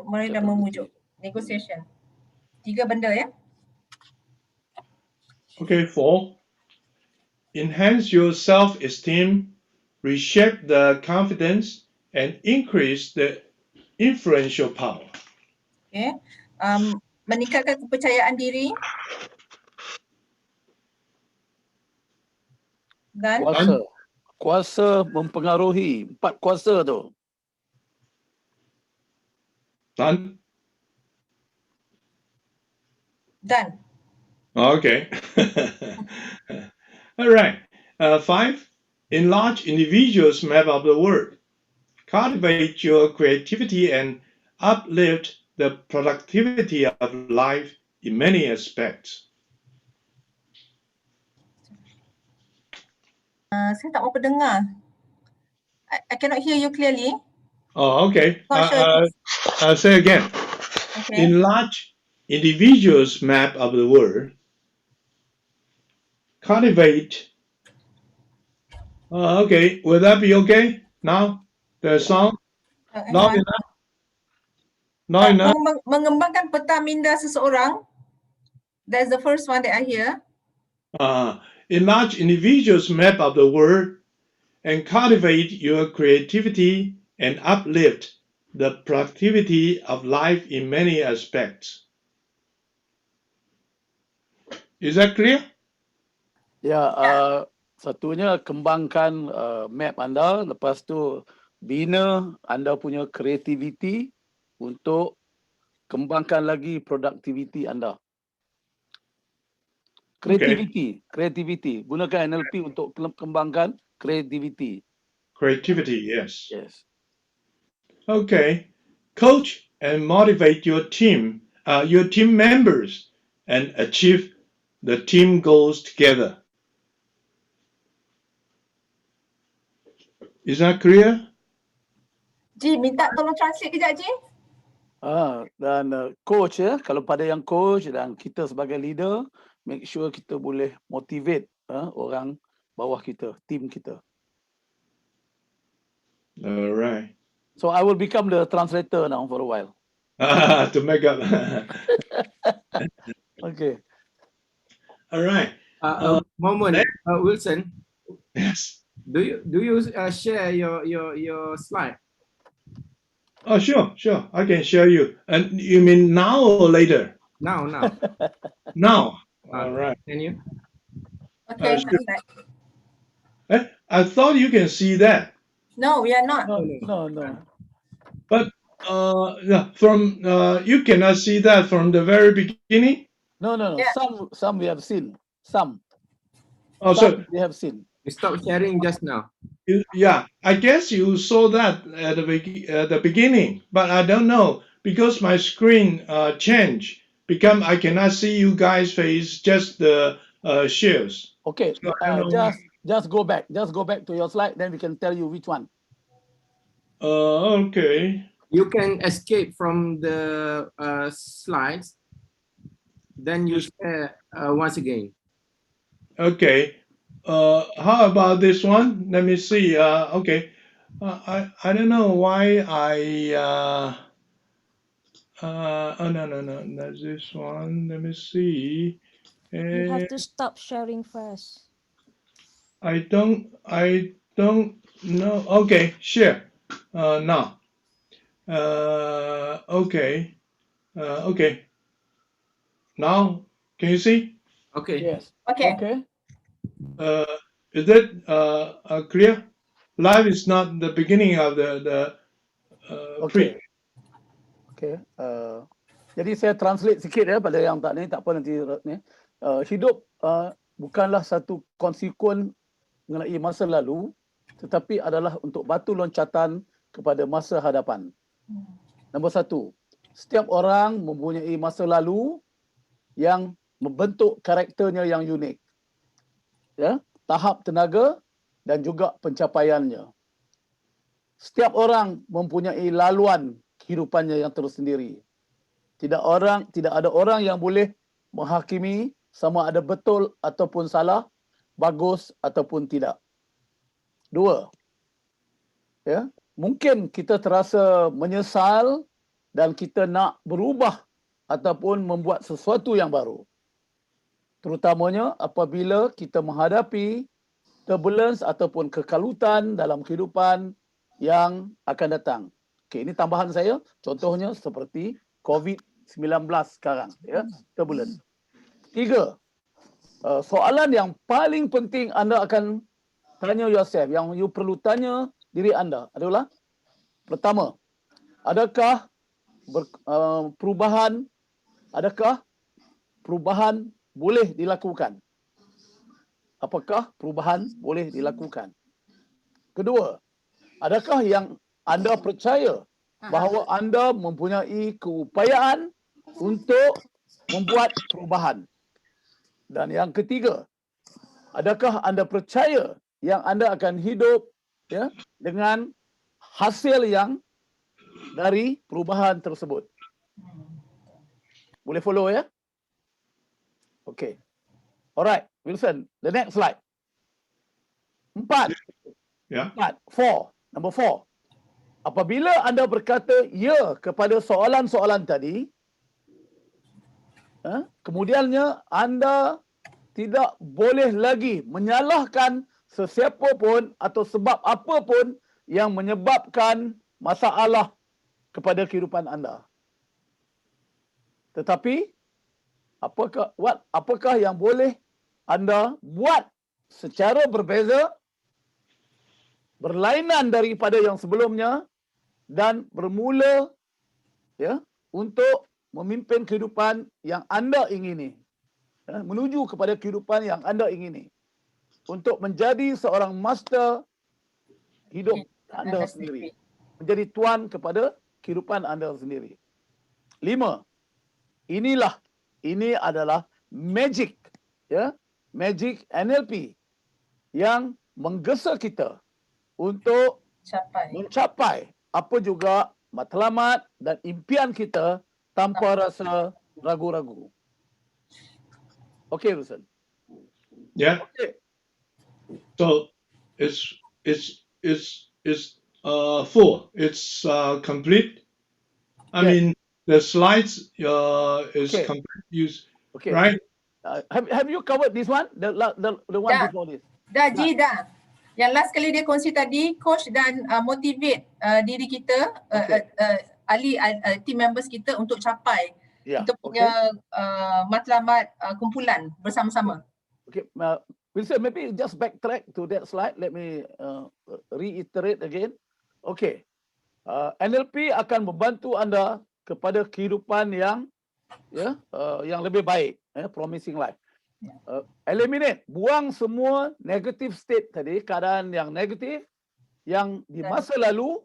Dan memujuk. Negotiation. 3 benda ya. Okay, 4. Enhance your self-esteem, reshape the confidence, and increase the influential power. Okay. Meningkatkan kepercayaan diri dan kuasa mempengaruhi, 4 kuasa tu. Dan. Okay. All right. 5. Enlarge individuals' map of the world. Cultivate your creativity and uplift the productivity of life in many aspects. Saya tak mau dengar. I cannot hear you clearly. Oh, okay. I'll say again. Okay. Enlarge individuals' map of the world. Cultivate. Okay. Will that be okay now? The sound? Not enough? Not enough? Mengembangkan peta minda seseorang. That's the first one that I hear. Enlarge individuals' map of the world and cultivate your creativity and uplift the productivity of life in many aspects. Is that clear? Ya, satunya kembangkan map anda, lepas tu bina anda punya kreativiti untuk kembangkan lagi produktiviti anda. Creativity. Gunakan NLP untuk kembangkan creativity. Creativity, yes. Yes. Okay. Coach and motivate your team members, and achieve the team goals together. Is that clear? Ji, minta tolong translate kejap Ji. Dan coach ya, kalau pada yang coach dan kita sebagai leader, make sure kita boleh motivate orang bawah kita, team kita. All right. So I will become the translator now for a while. To make up. Okay. All right. Moment, Wilson. Yes. Do you share your slide? Oh, sure. I can share you. And you mean now or later? Now. Now. All right. Can you? Okay, sure. perfect. I thought you can see that. No, we are not. No. But from you cannot see that from the very beginning. No. Yeah. Some we have seen. Some So we have seen. You stop sharing just now. yeah, I guess you saw that at the beginning, but I don't know because my screen changed. I cannot see you guys' face, just the shares. Okay. So I don't know. Just go back. Just go back to your slide, then we can tell you which one. Okay. You can escape from the slides. Then you share once again. Okay. How about this one? Let me see. Okay. I don't know why oh no. That's this one. Let me see. You have to stop sharing first. I don't know. Okay, share. Now. Okay. Okay. Now, can you see? Okay. Yes. Okay. Is that clear? Live is not the beginning of the pre. Okay. Jadi saya translate sikit ya pada yang tak apa nanti ni. Hidup bukanlah satu konsekuen mengenai masa lalu, tetapi adalah untuk batu loncatan kepada masa hadapan. Nombor 1, setiap orang mempunyai masa lalu yang membentuk karakternya yang unik. Ya, tahap tenaga dan juga pencapaiannya. Setiap orang mempunyai laluan kehidupannya yang tersendiri. Tidak ada orang yang boleh menghakimi sama ada betul ataupun salah, bagus ataupun tidak. 2. Ya, mungkin kita terasa menyesal dan kita nak berubah ataupun membuat sesuatu yang baru. Terutamanya apabila kita menghadapi turbulence ataupun kekalutan dalam kehidupan yang akan datang. Okey, ini tambahan saya. Contohnya seperti COVID-19 sekarang, ya, turbulence. 3. Soalan yang paling penting anda akan tanya yourself, yang you perlu tanya diri anda adalah, pertama, adakah perubahan boleh dilakukan? Apakah perubahan boleh dilakukan? Kedua, adakah yang anda percaya bahawa anda mempunyai keupayaan untuk membuat perubahan? Dan yang ketiga, adakah anda percaya yang anda akan hidup ya dengan hasil yang dari perubahan tersebut? Boleh follow ya? Okay. Alright, Wilson, the next slide. 4. Yeah. 4. Number 4. Apabila anda berkata ya kepada soalan-soalan tadi, kemudiannya anda tidak boleh lagi menyalahkan sesiapa pun atau sebab apa pun yang menyebabkan masalah kepada kehidupan anda. Tetapi apakah yang boleh anda buat secara berbeza, berlainan daripada yang sebelumnya dan bermula ya untuk memimpin kehidupan yang anda ingini. menuju kepada kehidupan yang anda ingini. Untuk menjadi seorang master hidup anda sendiri. Menjadi tuan kepada kehidupan anda sendiri. 5. Ini adalah magic, ya, magic NLP yang menggesa kita untuk mencapai apa juga matlamat dan impian kita tanpa rasa ragu-ragu. Okay, Wilson. Yeah. Okay. So it's full. It's complete. I Yes. mean, the slides is Okay. complete. Use Okay. right. Have you covered this one? The one Dah. before this? Dah. Yang last kali dia kongsi tadi, coach dan motivate diri kita, ahli team members kita untuk capai kita punya matlamat kumpulan bersama-sama. Okay, Wilson, maybe just backtrack to that slide. Let me reiterate again. Okay, NLP akan membantu anda kepada kehidupan yang yang lebih baik, promising life. Eliminate, buang semua negative state tadi, keadaan yang negatif yang di masa lalu,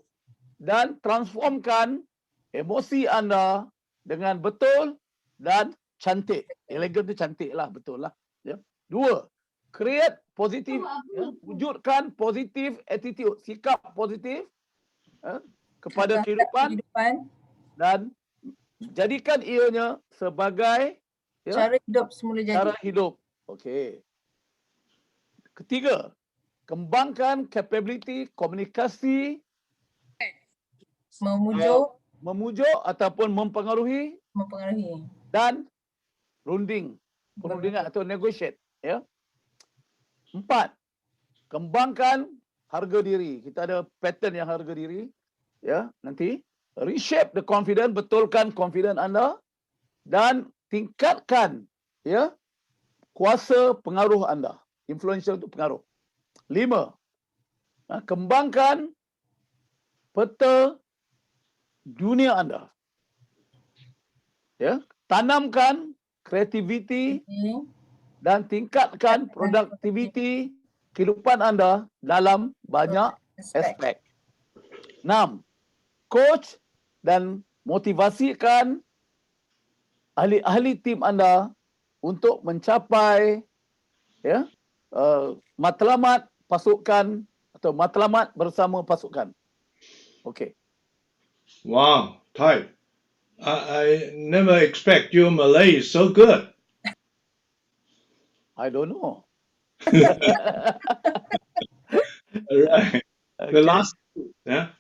dan transformkan emosi anda dengan betul dan cantik. Elegan tu cantik lah, betul lah. Ya. 2, create positif, wujudkan positif attitude, sikap positif kepada kehidupan dan jadikan ianya sebagai cara hidup semula jadi. Cara hidup. Okey. 3, kembangkan capability komunikasi, memujuk ataupun mempengaruhi dan perundingan atau negotiate, ya. 4, kembangkan harga diri. Kita ada pattern yang harga diri, ya, nanti reshape the confidence, betulkan confidence anda dan tingkatkan, ya, kuasa pengaruh anda, influential untuk pengaruh. 5, kembangkan peta dunia anda, ya, tanamkan kreativiti dan tingkatkan produktiviti kehidupan anda dalam banyak aspek. 6, coach dan motivasikan ahli-ahli tim anda untuk mencapai, ya, matlamat pasukan atau matlamat bersama pasukan. Okay. Wow, Thai. I never expect your Malay is so good. I don't know. Alright. The last, yeah.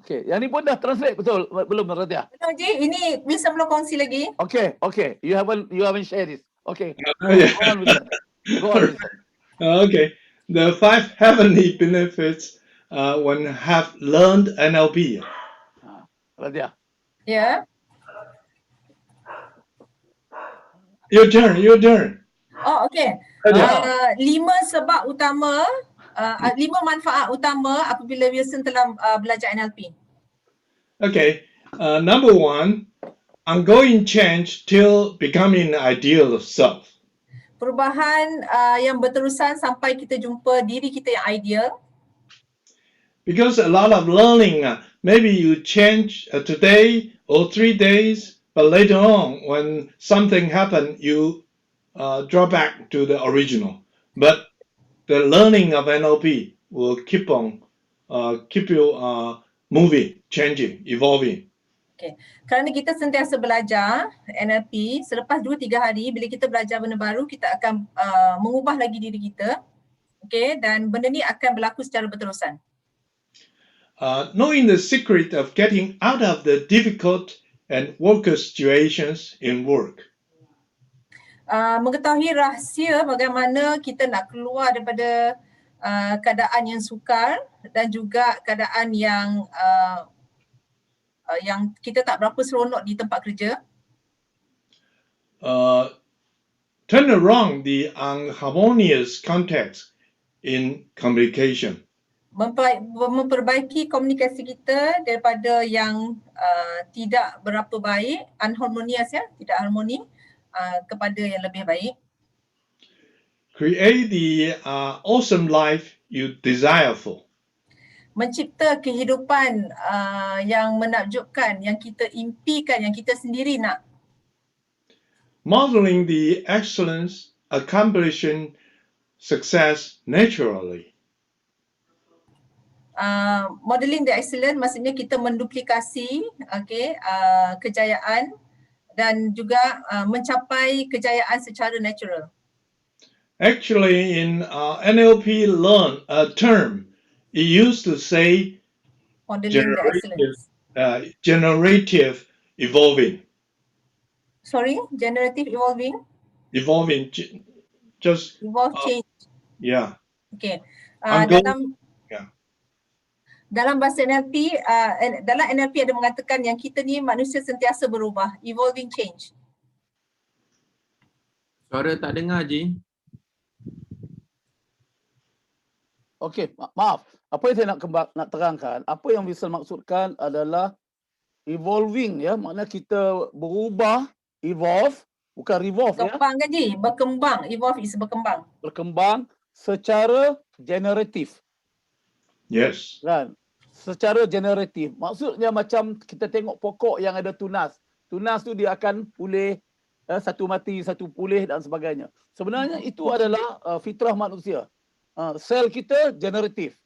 Okay, yang ni pun dah translate betul belum, Radia? Belum, Ji. Ini bisa belum kongsi lagi. Okay. You haven't shared this. Okay. Yeah. Go on with that. Go on with that. Okay. The 5 heavenly benefits when have learned NLP. Radia. Ya. Your turn. Oh, okay. 5 sebab utama, 5 manfaat utama apabila Wilson telah belajar NLP. Okay. Number 1, ongoing change till becoming ideal self. Perubahan yang berterusan sampai kita jumpa diri kita yang ideal. Because a lot of learning, maybe you change today or 3 days, but later on, when something happen, you draw back to the original. But the learning of NLP will keep you moving, changing, evolving. Okay. Kerana kita sentiasa belajar NLP, selepas 2-3 hari bila kita belajar benda baru, kita akan mengubah lagi diri kita. Okay, dan benda ni akan berlaku secara berterusan. Knowing the secret of getting out of the difficult and worker situations in work. Mengetahui rahsia bagaimana kita nak keluar daripada keadaan yang sukar dan juga keadaan yang kita tak berapa seronok di tempat kerja. Turn around the unharmonious context in communication. Memperbaiki komunikasi kita daripada yang tidak berapa baik, unharmonious, ya, tidak harmoni, kepada yang lebih baik. Create the awesome life you desire for. Mencipta kehidupan yang menakjubkan, yang kita impikan, yang kita sendiri nak. Modeling the excellence, accomplishing success naturally. Modeling the excellence maksudnya kita menduplikasi kejayaan dan juga mencapai kejayaan secara natural. Actually, in NLP term, it used to say Modeling the excellence. generative evolving. Sorry, generative evolving? Evolving, just Evolve change. yeah. Okay. Ongoing. Dalam bahasa NLP, dalam NLP ada mengatakan yang kita ni manusia sentiasa berubah, evolving change. Suara tak dengar, Ji. Okey, maaf. Apa yang saya nak terangkan, apa yang Wilson maksudkan adalah evolving, ya, makna kita berubah, evolve, bukan revolve, ya. Berkembang kan Ji? Berkembang, evolve is berkembang. Berkembang secara generatif. Yes. Kan? Secara generatif. Maksudnya macam kita tengok pokok yang ada tunas. Tunas tu dia akan pulih, satu mati, satu pulih dan sebagainya. Sebenarnya itu adalah fitrah manusia. Sel kita generatif.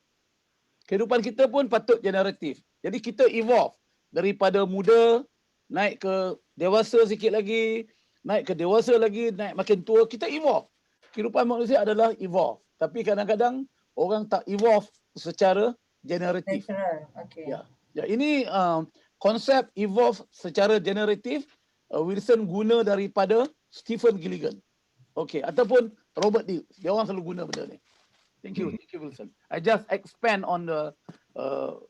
Kehidupan kita pun patut generatif. Jadi kita evolve daripada muda naik ke dewasa sikit lagi, naik ke dewasa lagi, naik makin tua, kita evolve. Kehidupan manusia adalah evolve. Tapi kadang-kadang orang tak evolve secara generatif. Natural. Okay. Ya, ini konsep evolve secara generatif Wilson guna daripada Stephen Gilligan. Okey, ataupun Robert Deal. Dia orang selalu guna benda ni. Thank you Wilson. I just expand on the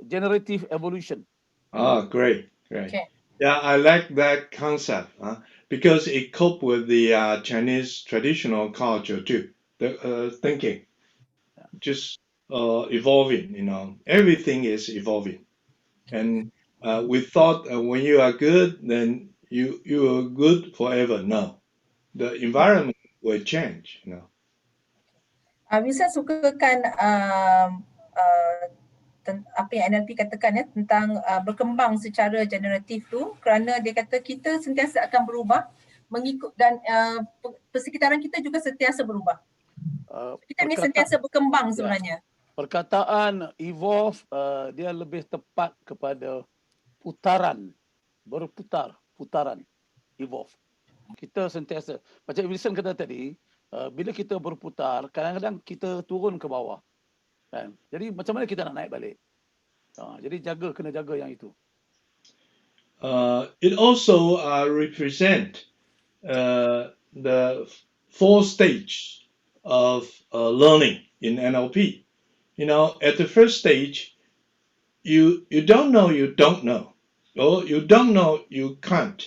generative evolution. Ah, great. Okay. Yeah, I like that concept because it cope with the Chinese traditional culture too. The thinking, just evolving. Everything is evolving, and we thought when you are good, then you are good forever. No, the environment will change. Wilson sukakan apa yang NLP katakan ya tentang berkembang secara generatif tu, kerana dia kata kita sentiasa akan berubah mengikut dan persekitaran kita juga sentiasa berubah. Kita ni sentiasa berkembang sebenarnya. Perkataan evolve dia lebih tepat kepada putaran, putaran, evolve. Kita sentiasa, macam Wilson kata tadi, bila kita berputar, kadang-kadang kita turun ke bawah. Kan? Jadi macam mana kita nak naik balik? Jadi kena jaga yang itu. It also represent the 4 stage of learning in NLP. At the first stage, you don't know you don't know, or you don't know you can't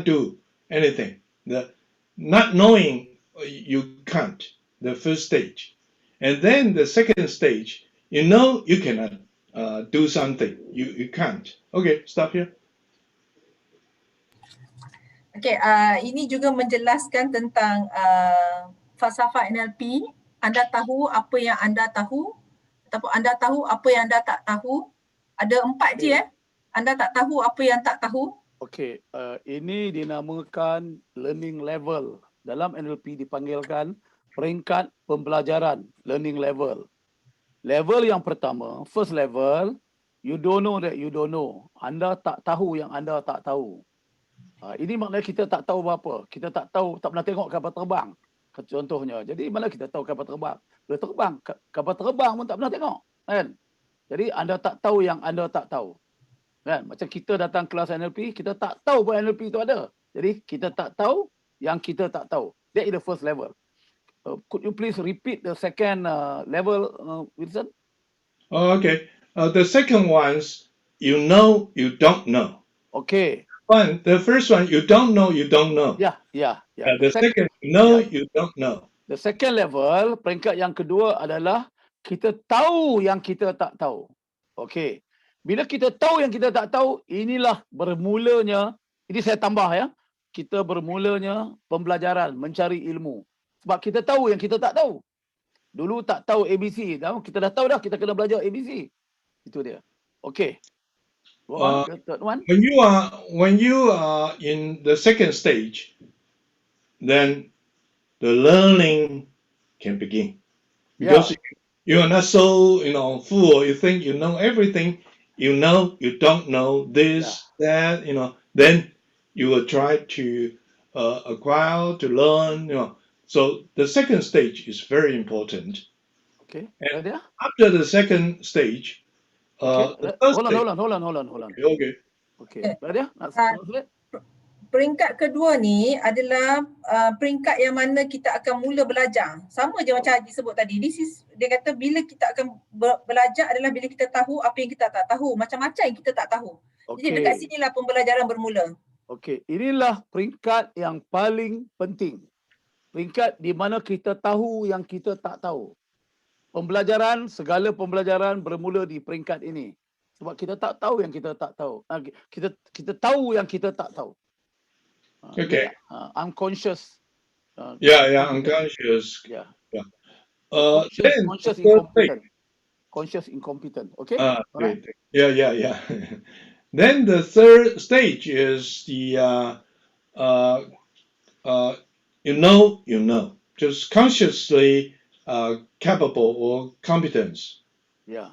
do anything. The not knowing you can't, the first stage. And then the second stage, you cannot do something. You can't. Okay, stop here. Okay, ini juga menjelaskan tentang falsafah NLP. Anda tahu apa yang anda tahu, ataupun anda tahu apa yang anda tak tahu. Ada 4 je Anda tak tahu apa yang tak tahu. Okey, ini dinamakan learning level. Dalam NLP dipanggilkan peringkat pembelajaran, learning level. Level yang pertama, first level, you don't know that you don't know. Anda tak tahu yang anda tak tahu. Ini maknanya kita tak tahu apa. Kita tak tahu, tak pernah tengok kapal terbang. Contohnya. Jadi mana kita tahu kapal terbang? Boleh terbang. Kapal terbang pun tak pernah tengok. Kan? Jadi anda tak tahu yang anda tak tahu. Kan? Macam kita datang kelas NLP, kita tak tahu pun NLP itu ada. Jadi kita tak tahu yang kita tak tahu. That is the first level. Could you please repeat the second level, Wilson? Okay. The second one's you know you don't know. Okay. The first one you don't know you don't know. Yeah. The second you know you don't know. The second level, peringkat yang kedua adalah kita tahu yang kita tak tahu. Okay. Bila kita tahu yang kita tak tahu, inilah bermulanya, ini saya tambah ya, kita bermulanya pembelajaran, mencari ilmu. Sebab kita tahu yang kita tak tahu. Dulu tak tahu ABC, kita dah tahu dah, kita kena belajar ABC. Itu dia. Okay. Go on, the third one. When you are in the second stage, then the learning can begin. Because you are not so, full. You think you know everything. You don't know this, that, then you will try to acquire, to learn, So the second stage is very important. Okay. And after the second stage, the first Hold on. Okay. Nadia, nak translate? Peringkat kedua ni adalah peringkat yang mana kita akan mula belajar. Sama je macam Haji sebut tadi. Dia kata bila kita akan belajar adalah bila kita tahu apa yang kita tak tahu. Macam-macam yang kita tak tahu. Jadi dekat sinilah pembelajaran bermula. Okey, inilah peringkat yang paling penting. Peringkat di mana kita tahu yang kita tak tahu. Segala pembelajaran bermula di peringkat ini. Sebab kita tak tahu yang kita tak tahu. Kita tahu yang kita tak tahu. Okay. Unconscious. Unconscious. Yeah. Then conscious incompetent. Okay. Right. Yeah. Then the third stage is the just consciously capable or competence. Yeah.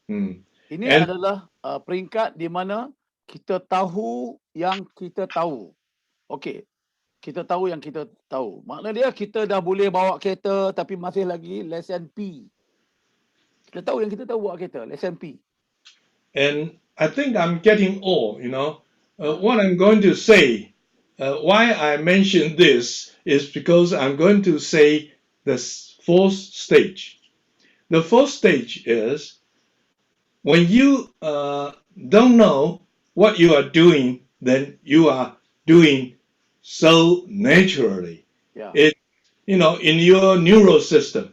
Ini adalah peringkat di mana kita tahu yang kita tahu. Okey. Kita tahu yang kita tahu. Makna dia kita dah boleh bawa kereta tapi masih lagi lesen P. Kita tahu yang kita tahu bawa kereta, lesen P. And I think I'm getting old, what I'm going to say, why I mention this is because I'm going to say the fourth stage. The fourth stage is when you don't know what you are doing, then you are doing so naturally. Yeah. It, in your neural system,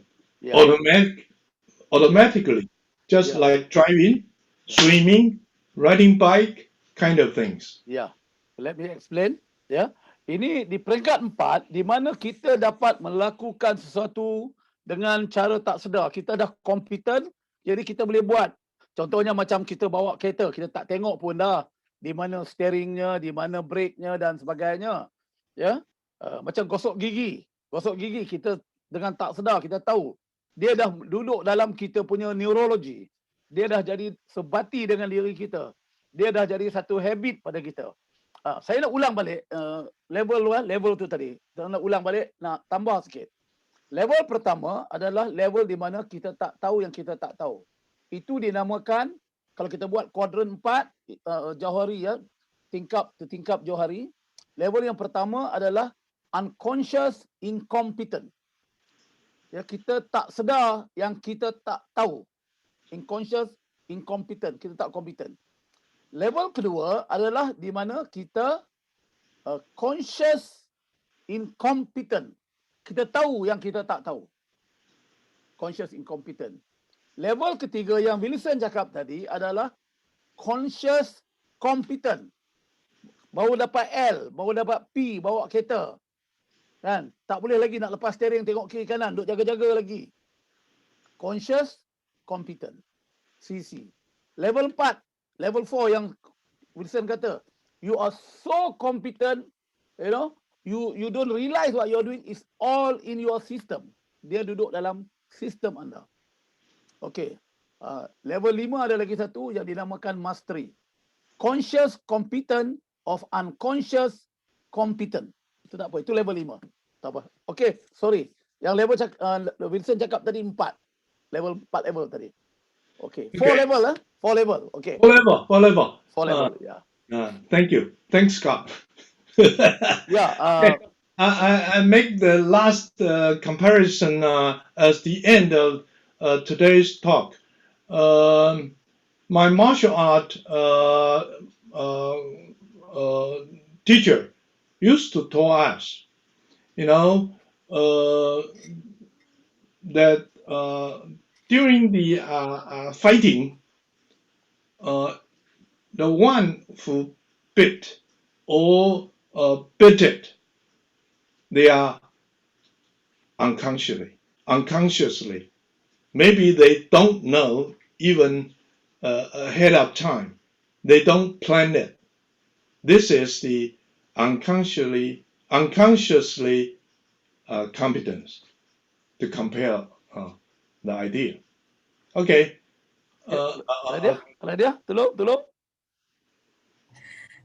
automatically, just like driving, swimming, riding bike, kind of things. Yeah. Let me explain. Ini di peringkat 4 di mana kita dapat melakukan sesuatu dengan cara tak sedar. Kita dah kompeten, jadi kita boleh buat. Contohnya macam kita bawa kereta, kita tak tengok pun dah di mana steeringnya, di mana brake-nya dan sebagainya. Macam gosok gigi. Gosok gigi kita dengan tak sedar kita tahu. Dia dah duduk dalam kita punya neurologi. Dia dah jadi sebati dengan diri kita. Dia dah jadi satu habit pada kita. Saya nak ulang balik level tu tadi. Saya nak ulang balik, nak tambah sikit. Level pertama adalah level di mana kita tak tahu yang kita tak tahu. Itu dinamakan, kalau kita buat kuadran 4 Johari, tingkap Johari. Level yang pertama adalah unconscious incompetent. Kita tak sedar yang kita tak tahu. Unconscious incompetent, kita tak competent. Level kedua adalah di mana kita conscious incompetent. Kita tahu yang kita tak tahu. Conscious incompetent. Level ketiga yang Wilson cakap tadi adalah conscious competent. Baru dapat L, baru dapat P, bawa kereta. Kan? Tak boleh lagi nak lepas steering tengok kiri kanan, duk jaga-jaga lagi. Conscious competent. CC. Level 4, level 4 yang Wilson kata, you are so competent, you don't realize what you're doing is all in your system. Dia duduk dalam sistem anda. Okey. Level 5 ada lagi satu yang dinamakan mastery. Conscious competent of unconscious competent. Itu tak apa. Itu level 5. Tak apa. Okey, sorry. Yang level Wilson cakap tadi 4. Level 4 level tadi. Okey. 4 level lah. 4 level. Okey. 4 level. 4 level. 4 level, yeah. Thank you. Thanks, Scott. Yeah. I make the last comparison as the end of today's talk. My martial art teacher used to tell us, that during the fighting, the one who bit or built it. They are unconsciously. Maybe they don't know even ahead of time. They don't plan it. This is the unconsciously competence to compare the idea. Okay. Claudia, tolong.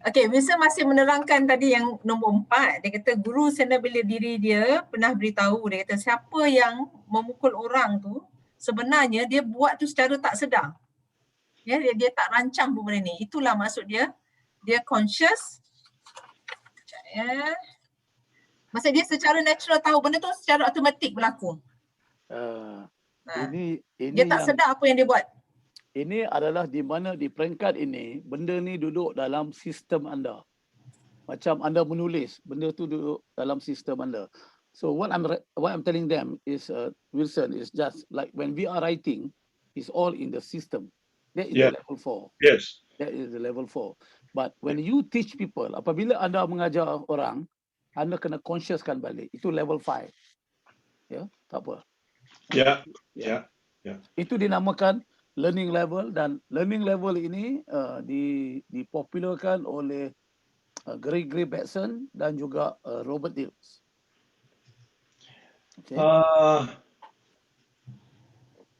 Okay, Wilson masih menerangkan tadi yang nombor 4. Dia kata guru senda bela diri dia pernah beritahu, dia kata siapa yang memukul orang tu sebenarnya dia buat tu secara tak sedar. Ya, dia tak rancang pun benda ni. Itulah maksud dia. Dia conscious. Sekejap ya. Maksud dia secara natural tahu benda tu secara automatik berlaku. Ini Dia tak yang sedar apa yang dia buat. ini adalah di mana di peringkat ini benda ni duduk dalam sistem anda. Macam anda menulis, benda tu duduk dalam sistem anda. So what I'm telling them is Wilson, is just like when we are writing, it's all in the system. That is the level 4. Yes. That is the level 4. But when you teach people, apabila anda mengajar orang, anda kena consciouskan balik. Itu level 5. Ya, tak apa. Yeah. Itu dinamakan learning level, dan learning level ini dipopularkan oleh Gregory Bateson dan juga Robert Dills. Okay.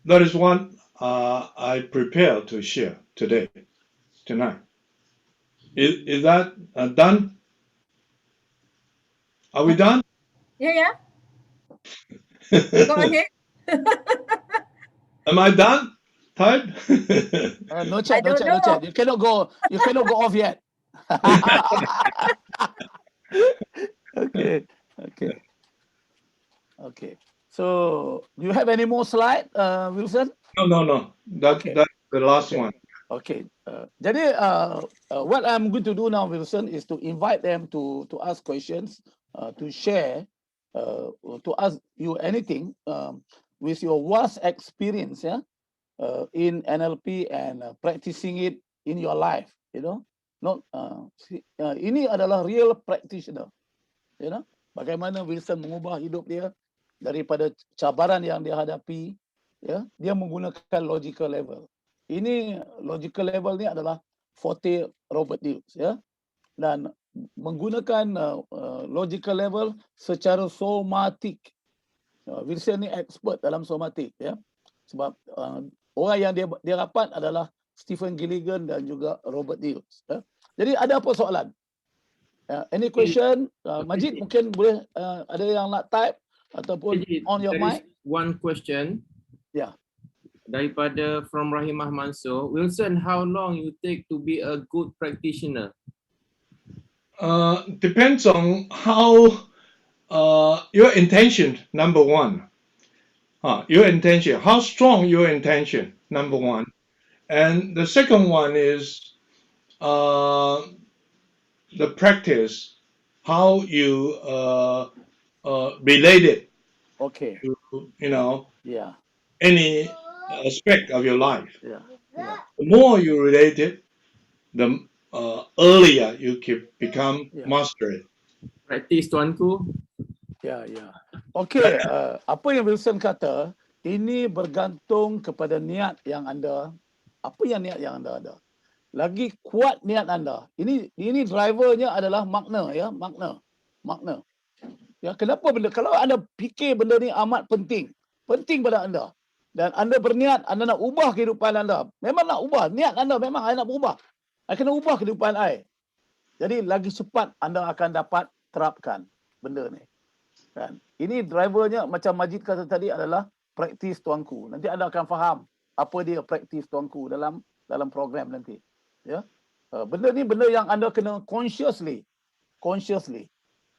That is one I prepared to share tonight. Is that done? Are we done? Ya. Go ahead. Am I done? Type? No chat. You cannot go off yet. Okay. So, do you have any more slide, Wilson? No. That's the last one. Okay. Jadi, what I'm going to do now, Wilson, is to invite them to ask questions, to share, to ask you anything with your vast experience, in NLP and practicing it in your life. Not ini adalah real practitioner. Bagaimana Wilson mengubah hidup dia daripada cabaran yang dia hadapi, dia menggunakan logical level. Ini logical level ni adalah forte Robert Dills, dan menggunakan logical level secara somatik. Wilson ni expert dalam somatik, sebab orang yang dia rapat adalah Stephen Gilligan dan juga Robert Dills. Jadi ada apa soalan? Any question? Majid mungkin boleh ada yang nak type ataupun on your mic. One question. Yeah. Daripada from Rahimah Mansur. Wilson, how long you take to be a good practitioner? Depends on how your intention, number one. Your intention, how strong your intention, number one. And the second one is the practice, how you relate it Okay. to, Yeah. any aspect of your life. Yeah. The more you relate it, the earlier you can become master it. Practice tuanku. Ya. Okey, apa yang Wilson kata, ini bergantung kepada niat yang anda, apa yang niat yang anda ada. Lagi kuat niat anda. Ini drivernya adalah makna, makna. Ya, kenapa benda, kalau anda fikir benda ni amat penting pada anda, dan anda berniat anda nak ubah kehidupan anda, memang nak ubah, niat anda memang anda nak berubah. Anda kena ubah kehidupan anda. Jadi lagi cepat anda akan dapat terapkan benda ni. Kan? Ini drivernya macam Majid kata tadi adalah praktis tuanku. Nanti anda akan faham apa dia praktis tuanku dalam program nanti. Ya. Benda ni benda yang anda kena consciously.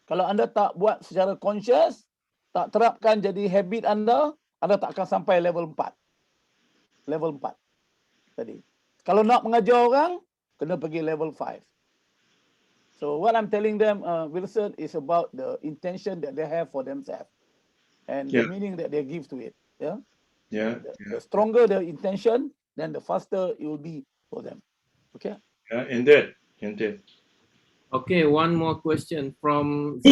Kalau anda tak buat secara conscious, tak terapkan jadi habit anda tak akan sampai level 4. Level 4. Tadi. Kalau nak mengajar orang, kena pergi level 5. So what I'm telling them, Wilson, is about the intention that they have for themselves and the meaning that they give to it. The stronger the intention, then the faster it will be for them. Okay? Indeed. Okay, one more question from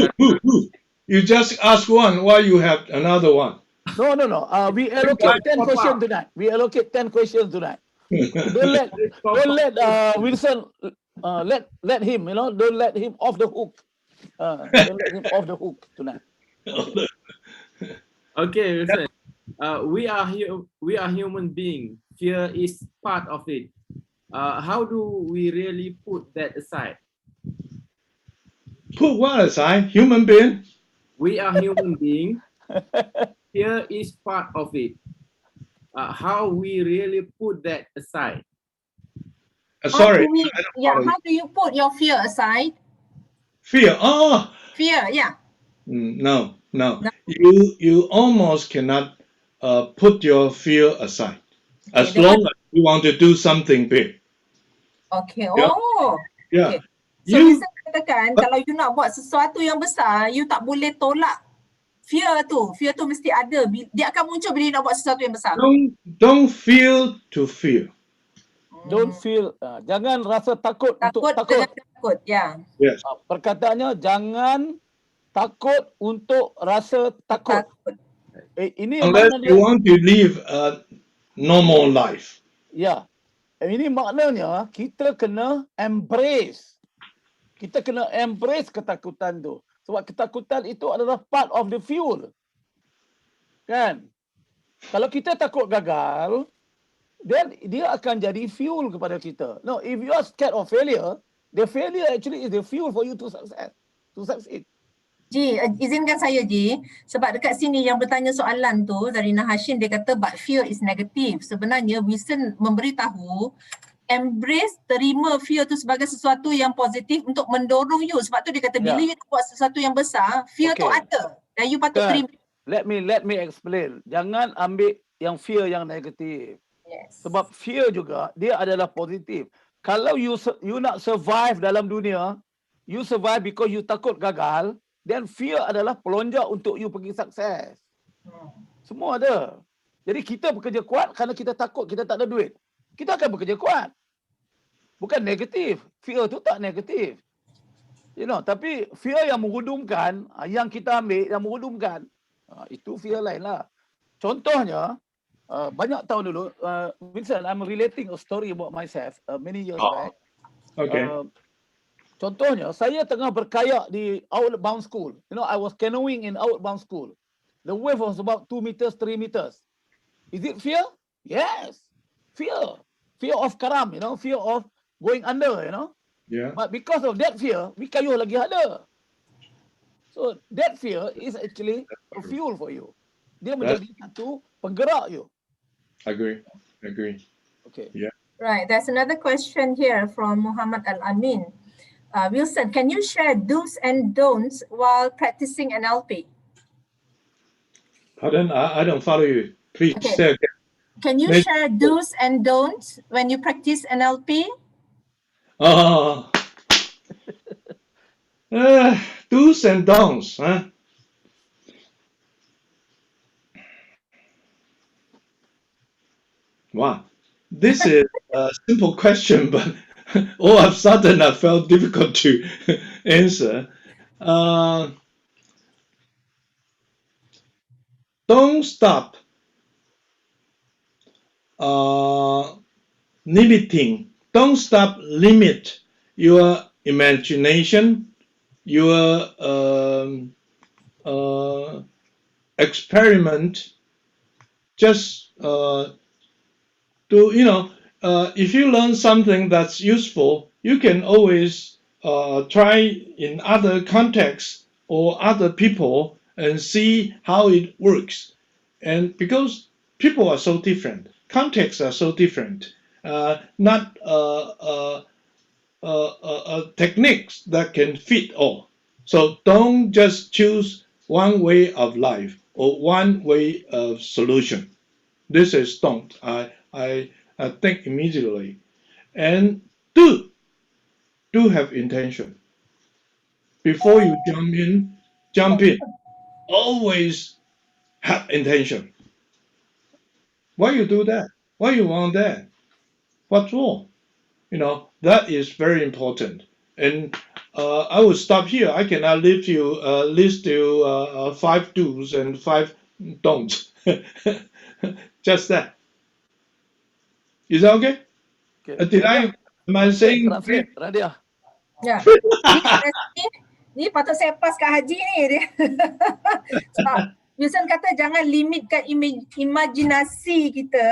You just ask one, why you have another one? No. We allocate 10 questions tonight. We allocate 10 questions tonight. Don't let Wilson let him, don't let him off the hook. Don't let him off the hook tonight. Okay. Okay, listen. We are human beings. Fear is part of it. How do we really put that aside? Put what aside? Human being? We are human beings. Fear is part of it. How we really put that aside? Sorry, how do you put your fear aside? fear. Oh, Fear, yeah. no. You almost cannot put your fear aside as then long as you want to do something big. Okay. Yeah. Oh. Yeah. Okay. So Wilson katakan kalau you nak buat sesuatu yang besar, you tak boleh tolak fear tu. Fear tu mesti ada. Dia akan muncul bila you nak buat sesuatu yang besar. Don't feel to fear. Don't feel, jangan rasa takut untuk takut. Takut, ya. Yes. Perkataannya jangan takut untuk rasa takut. Ini Unless makna you dia, want to live a normal life. ya. Ini maknanya kita kena embrace. Kita kena embrace ketakutan tu. Sebab ketakutan itu adalah part of the fuel. Kan? Kalau kita takut gagal, then dia akan jadi fuel kepada kita. No, if you are scared of failure, the failure actually is the fuel for you to succeed. Ji, izinkan saya Ji, sebab dekat sini yang bertanya soalan tu dari Nahashin, dia kata but fear is negative. Sebenarnya Wilson memberitahu embrace, terima fear tu sebagai sesuatu yang positif untuk mendorong you. Sebab tu dia kata bila you buat sesuatu yang besar, fear tu ada dan you patut terima. Let me explain. Jangan ambil yang fear yang negatif. Yes. Sebab fear juga dia adalah positif. Kalau you nak survive dalam dunia, you survive because you takut gagal, then fear adalah pelonjak untuk you pergi sukses. Semua ada. Jadi kita bekerja kuat kerana kita takut kita tak ada duit. Kita akan bekerja kuat. Bukan negatif. Fear tu tak negatif. Tapi fear yang menghudumkan, yang kita ambil yang menghudumkan, itu fear lain lah. Contohnya, banyak tahun dulu, Vincent, I'm relating a story about myself many years back. Okay. Contohnya, saya tengah berkayak di outbound school. I was canoeing in outbound school. The wave was about 2 meters, 3 meters. Is it fear? Yes. Fear. Fear of karam, fear of going under, Yeah. But because of that fear, we kayuh lagi ada. So that fear is actually a fuel for you. Dia menjadi satu penggerak you. Agree. Okay. Yeah. Right. There's another question here from Muhammad Al-Amin. Wilson, can you share do's and don'ts while practicing NLP? Pardon? I don't follow you. Please say again. Can you share do's and don'ts when you practice NLP? Do's and don'ts, huh? Wow, this is a simple question, but all of a sudden I felt difficult to answer. Don't stop limiting. Don't stop limit your imagination, your experiment. Just if you learn something that's useful, you can always try in other contexts or other people and see how it works. And because people are so different, contexts are so different, not techniques that can fit all. So don't just choose one way of life or one way of solution. This is don't. I think immediately. And do have intention. Before you jump in. Always have intention. Why you do that? Why you want that? What's wrong? That is very important. And I will stop here. I cannot list you 5 do's and 5 don'ts. Just that. Is that okay? Okay. Am I saying? Translate, Radia. Ya. Ni patut saya pass kat Haji ni dia. Sebab Wilson kata jangan limitkan imajinasi kita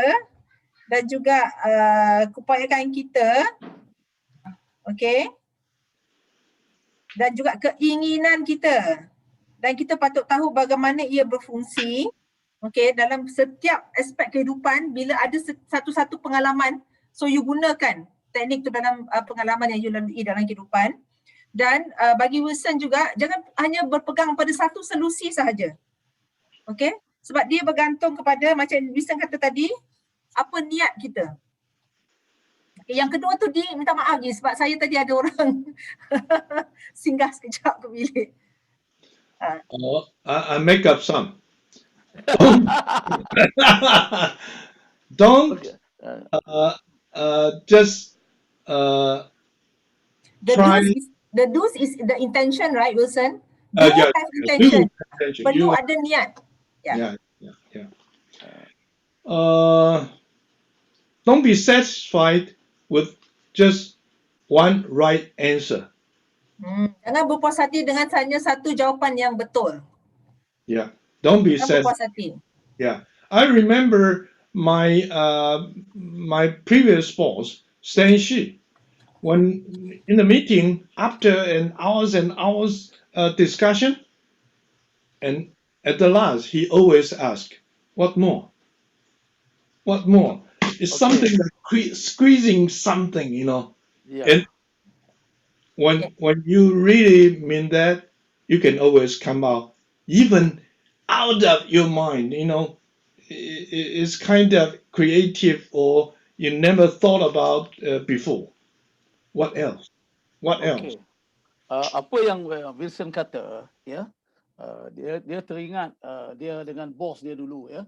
dan juga keupayaan kita. Okay. Dan juga keinginan kita. Dan kita patut tahu bagaimana ia berfungsi. Okay, dalam setiap aspek kehidupan, bila ada satu-satu pengalaman, so you gunakan teknik tu dalam pengalaman yang you lalui dalam kehidupan. Dan bagi Wilson juga, jangan hanya berpegang pada satu solusi sahaja. Okay, sebab dia bergantung kepada, macam Wilson kata tadi, apa niat kita. Okay, yang kedua tu dia minta maaf je sebab saya tadi ada orang singgah sekejap ke bilik. I make up some. Don't just try. The do's is the intention, right, Wilson? Do have intention. Perlu ada niat. Yeah. Don't be satisfied with just one right answer. Jangan berpuas hati dengan hanya satu jawapan yang betul. Yeah. Don't be satisfied. Yeah. I remember my my previous boss, Stan Shi, when in the meeting after an hours and hours discussion, and at the last he always asked, "What more? What more?" It's something like squeezing something, you know. Yeah. And when you really mean that, you can always come out even out of your mind, you know. It's kind of creative or you never thought about before. What else? What else? Apa yang Wilson kata, ya, dia teringat dia dengan bos dia dulu, ya.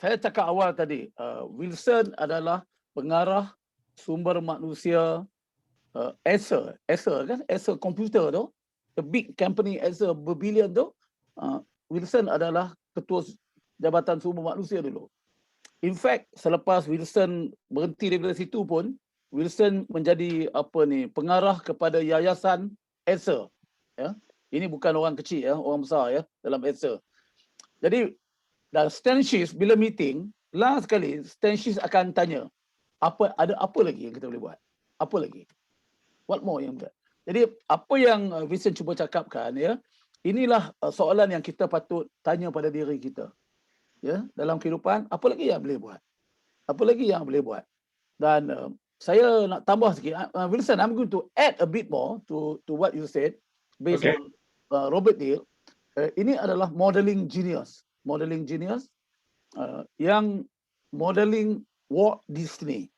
Saya cakap awal tadi, Wilson adalah pengarah sumber manusia Acer kan, Acer komputer tu, the big company Acer berbilion tu, Wilson adalah ketua Jabatan Sumber Manusia dulu. In fact, selepas Wilson berhenti daripada situ pun, Wilson menjadi pengarah kepada yayasan Acer. Ya, ini bukan orang kecil, ya, orang besar, ya, dalam Acer. Jadi dan Stan Shi bila meeting, last sekali Stan Shi akan tanya, ada apa lagi yang kita boleh buat? Apa lagi? What more yang kita? Jadi apa yang Wilson cuba cakapkan, ya, inilah soalan yang kita patut tanya pada diri kita. Ya, dalam kehidupan, apa lagi yang boleh buat? Apa lagi yang boleh buat? Dan saya nak tambah sikit, Wilson, I'm going to add a bit more to what you said based on Robert Deal. Ini adalah modeling genius yang modeling Walt Disney.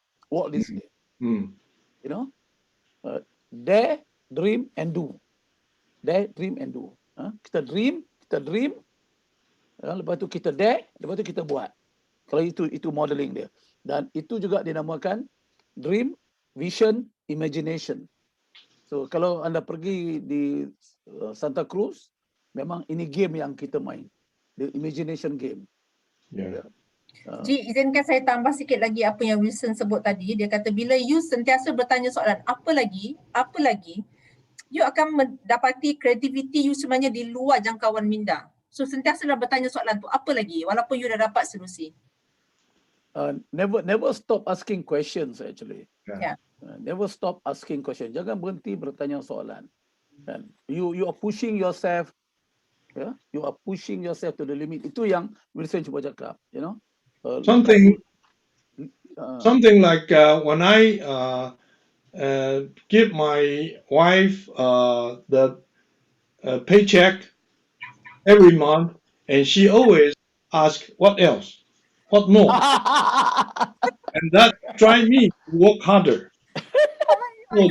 You know, dare, dream and do. Dare, dream and do. Kita dream, lepas tu kita dare, lepas tu kita buat. Kalau itu modeling dia. Dan itu juga dinamakan dream, vision, imagination. So kalau anda pergi di Santa Cruz, memang ini game yang kita main. The imagination game. Yeah. Ji, izinkan saya tambah sikit lagi apa yang Wilson sebut tadi. Dia kata bila you sentiasa bertanya soalan apa lagi, you akan mendapati kreativiti you sebenarnya di luar jangkauan minda. So sentiasalah bertanya soalan tu, apa lagi, walaupun you dah dapat solusi. Never stop asking questions actually. Yeah. Never stop asking questions. Jangan berhenti bertanya soalan. Dan you are pushing yourself. Yeah, you are pushing yourself to the limit. Itu yang Wilson cuba cakap, you know. Something like when I give my wife the paycheck every month, and she always asks, "What else? What more?" And that drives me to work harder. So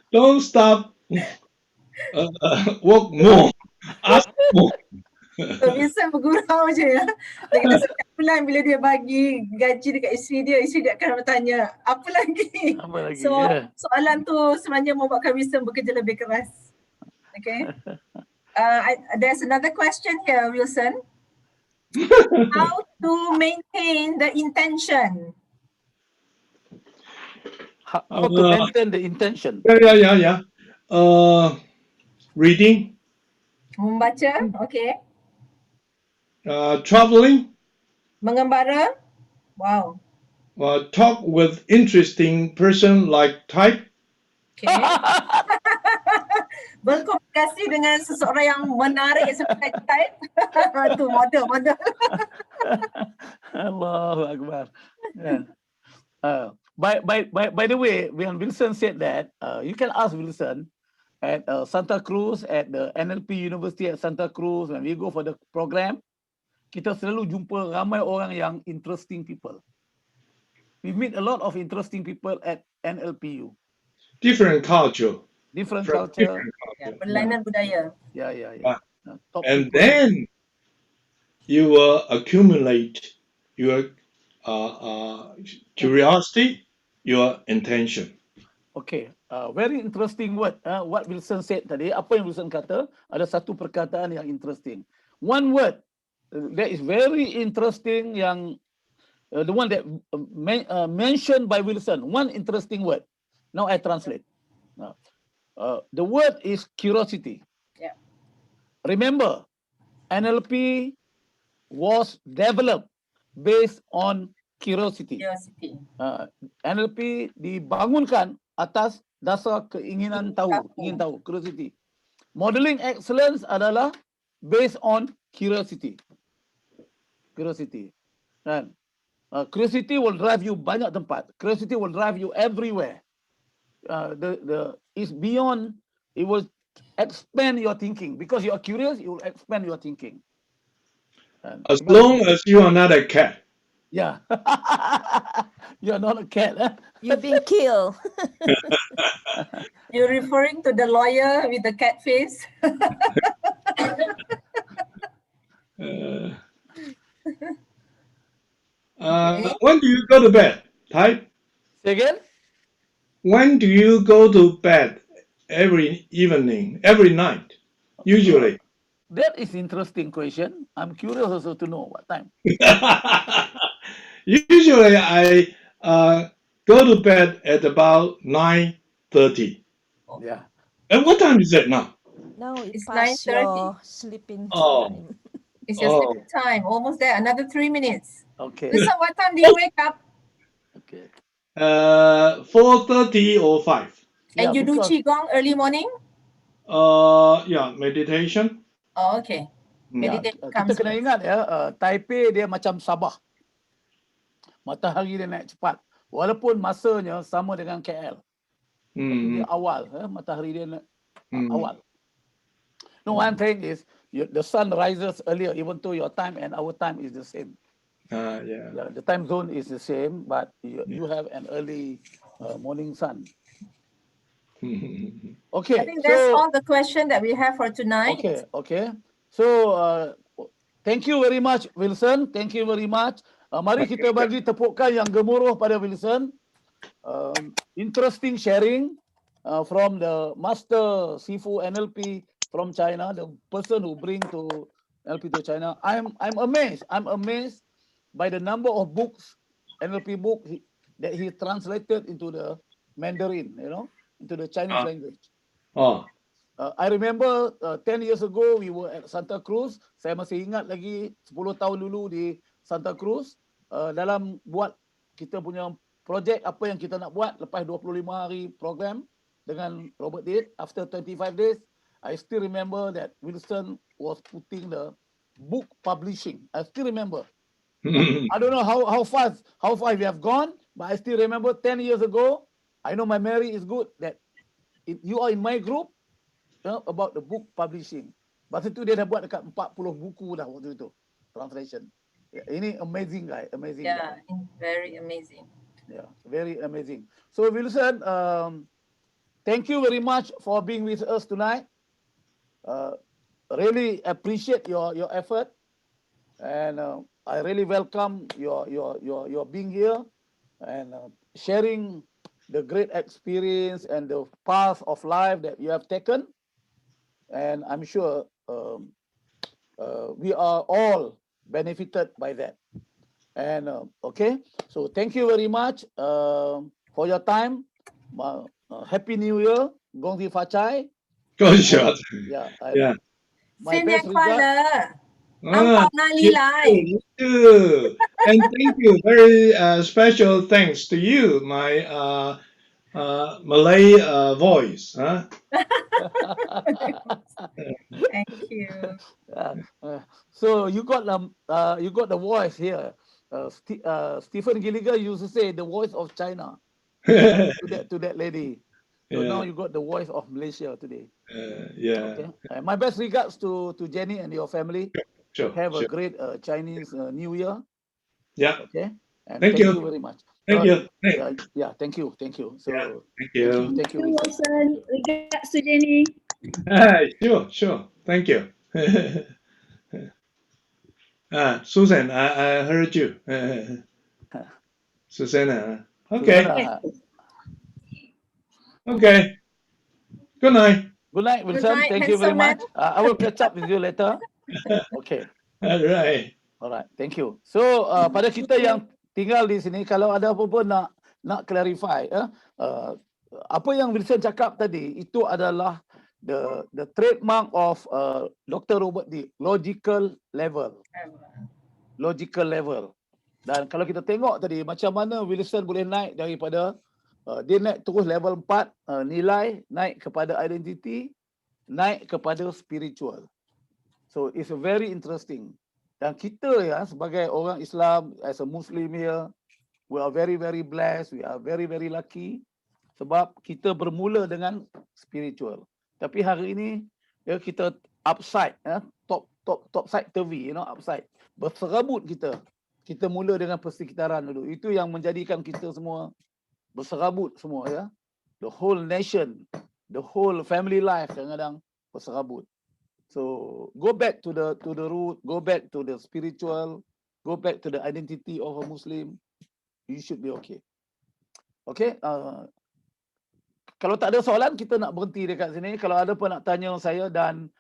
don't stop. Work more. Ask more. So Wilson bergurau je ya. Dan kita setiap bulan bila dia bagi gaji dekat isteri dia akan bertanya, apa lagi? Apa lagi? So Yeah. soalan tu sebenarnya membuatkan Wilson bekerja lebih keras. Okay. There's another question here, Wilson. How to maintain the intention? How to maintain the intention? Yeah. Reading, Membaca, okay. traveling, Mengembara, wow. talk with interesting person like type. Okay. Berkomunikasi dengan seseorang yang menarik seperti type. Tu model. Allahu Akbar. Yeah. By the way, when Wilson said that, you can ask Wilson at Santa Cruz, at the NLP University at Santa Cruz, when we go for the program, kita selalu jumpa ramai orang yang interesting people. We meet a lot of interesting people at NLPU. Different culture. Different From culture. different culture. Perlainan budaya. Yeah. Top And people. then you will accumulate your curiosity, your intention. Okay, very interesting word. What Wilson said tadi, apa yang Wilson kata, ada satu perkataan yang interesting. One word that is very interesting yang the one that mentioned by Wilson. One interesting word. Now I translate. The word is curiosity. Yeah. Remember, NLP was developed based on curiosity. NLP dibangunkan atas dasar keinginan tahu, ingin tahu, curiosity. Modeling excellence adalah based on curiosity. Dan curiosity will drive you banyak tempat. Curiosity will drive you everywhere. It's beyond. It will expand your thinking because you are curious. It will expand your thinking. As long as you are not a cat. Yeah, you're not a cat. You've been killed. You're referring to the lawyer with the cat face? When do you go to bed? Type. Say again? When do you go to bed? Every evening, every night, usually. That is interesting question. I'm curious also to know what time. Usually, I go to bed at about 9:30. Yeah. And what time is it now? Now It's past 9:30. your sleeping Oh. time. It's your sleeping time. Almost there. Another 3 minutes. Okay. Wilson, what time do you wake up? Okay. 4:30 or 5. And you do because- qigong early morning? Yeah, meditation. Oh, okay. Ya, Meditation kita comes kena first. ingat ya, Taipei dia macam Sabah. Matahari dia naik cepat. Walaupun masanya sama dengan KL. Tapi dia awal, matahari dia naik awal. No, one thing is, the sun rises earlier, even though your time and our time is the same. Yeah. The time zone is the same, but you have an early morning sun. Okay. I think that's all the question that we have for tonight. Okay. So, thank you very much, Wilson. Thank you very much. Mari kita bagi tepukan yang gemuruh pada Wilson. Interesting sharing from the master Sifu NLP from China, the person who bring to NLP to China. I'm amazed. I'm amazed by the number of books, NLP book that he translated into the Mandarin, into the Chinese language. I remember 10 years ago we were at Santa Cruz. Saya masih ingat lagi 10 tahun dulu di Santa Cruz dalam buat kita punya projek apa yang kita nak buat lepas 25 hari program dengan Robert Date. After 25 days, I still remember that Wilson was putting the book publishing. I still remember. I don't know how far we have gone, but I still remember 10 years ago. I know my memory is good that you are in my group about the book publishing. Masa tu dia dah buat dekat 40 buku dah waktu itu. Translation. Ini amazing guy. Amazing Yeah, guy. very amazing. Yeah, very amazing. So Wilson, thank you very much for being with us tonight. really appreciate your effort, and I really welcome your being here and sharing the great experience and the path of life that you have taken. And I'm sure we are all benefited by that. And okay, so thank you very much for your time. Happy New Year, Gong Ti Fa Chai. 恭喜发财。 Yeah, Yeah. my 新年 best 快 regard. 乐， Ah, 安保哪里 you 来？ too, you too. And thank you, very special thanks to you, my Malay voice. Huh? Thank you. So you got the voice here. Stephen Gilligan used to say the voice of China to that lady. So now Yeah, you got the voice of Malaysia today. yeah. Okay. My best regards to Jenny and your family. Sure, Have a sure. great Chinese New Year. Yeah. Okay. And Thank thank you. you very much. Thank you. Thank Yeah. Thank you. So Thank you. thank you, Wilson. Regards to Jenny. Sure, sure. Thank you. Susan, I heard you. Susanna. Okay. Susanna. Okay. Good night. Good night, Good Wilson. night, Thank you very handsome man. much. I will catch up with you later. Okay. All right. Alright, thank you. So pada kita yang tinggal di sini, kalau ada apa-apa nak clarify, apa yang Wilson cakap tadi itu adalah the trademark of Dr. Robert D, logical level. Dan kalau kita tengok tadi macam mana Wilson boleh naik daripada dia naik terus level 4, nilai naik kepada identity, naik kepada spiritual. So it's very interesting. Dan kita ya sebagai orang Islam, as a Muslim here, we are very blessed, we are very lucky sebab kita bermula dengan spiritual. Tapi hari ini ya kita upside, ya, top side TV, upside. Berserabut kita. Kita mula dengan persekitaran dulu. Itu yang menjadikan kita semua berserabut semua ya. The whole nation, the whole family life kadang-kadang berserabut. So go back to the root, go back to the spiritual, go back to the identity of a Muslim. You should be okay. Okay. Kalau tak ada soalan, kita nak berhenti dekat sini. Kalau ada apa nak tanya saya dan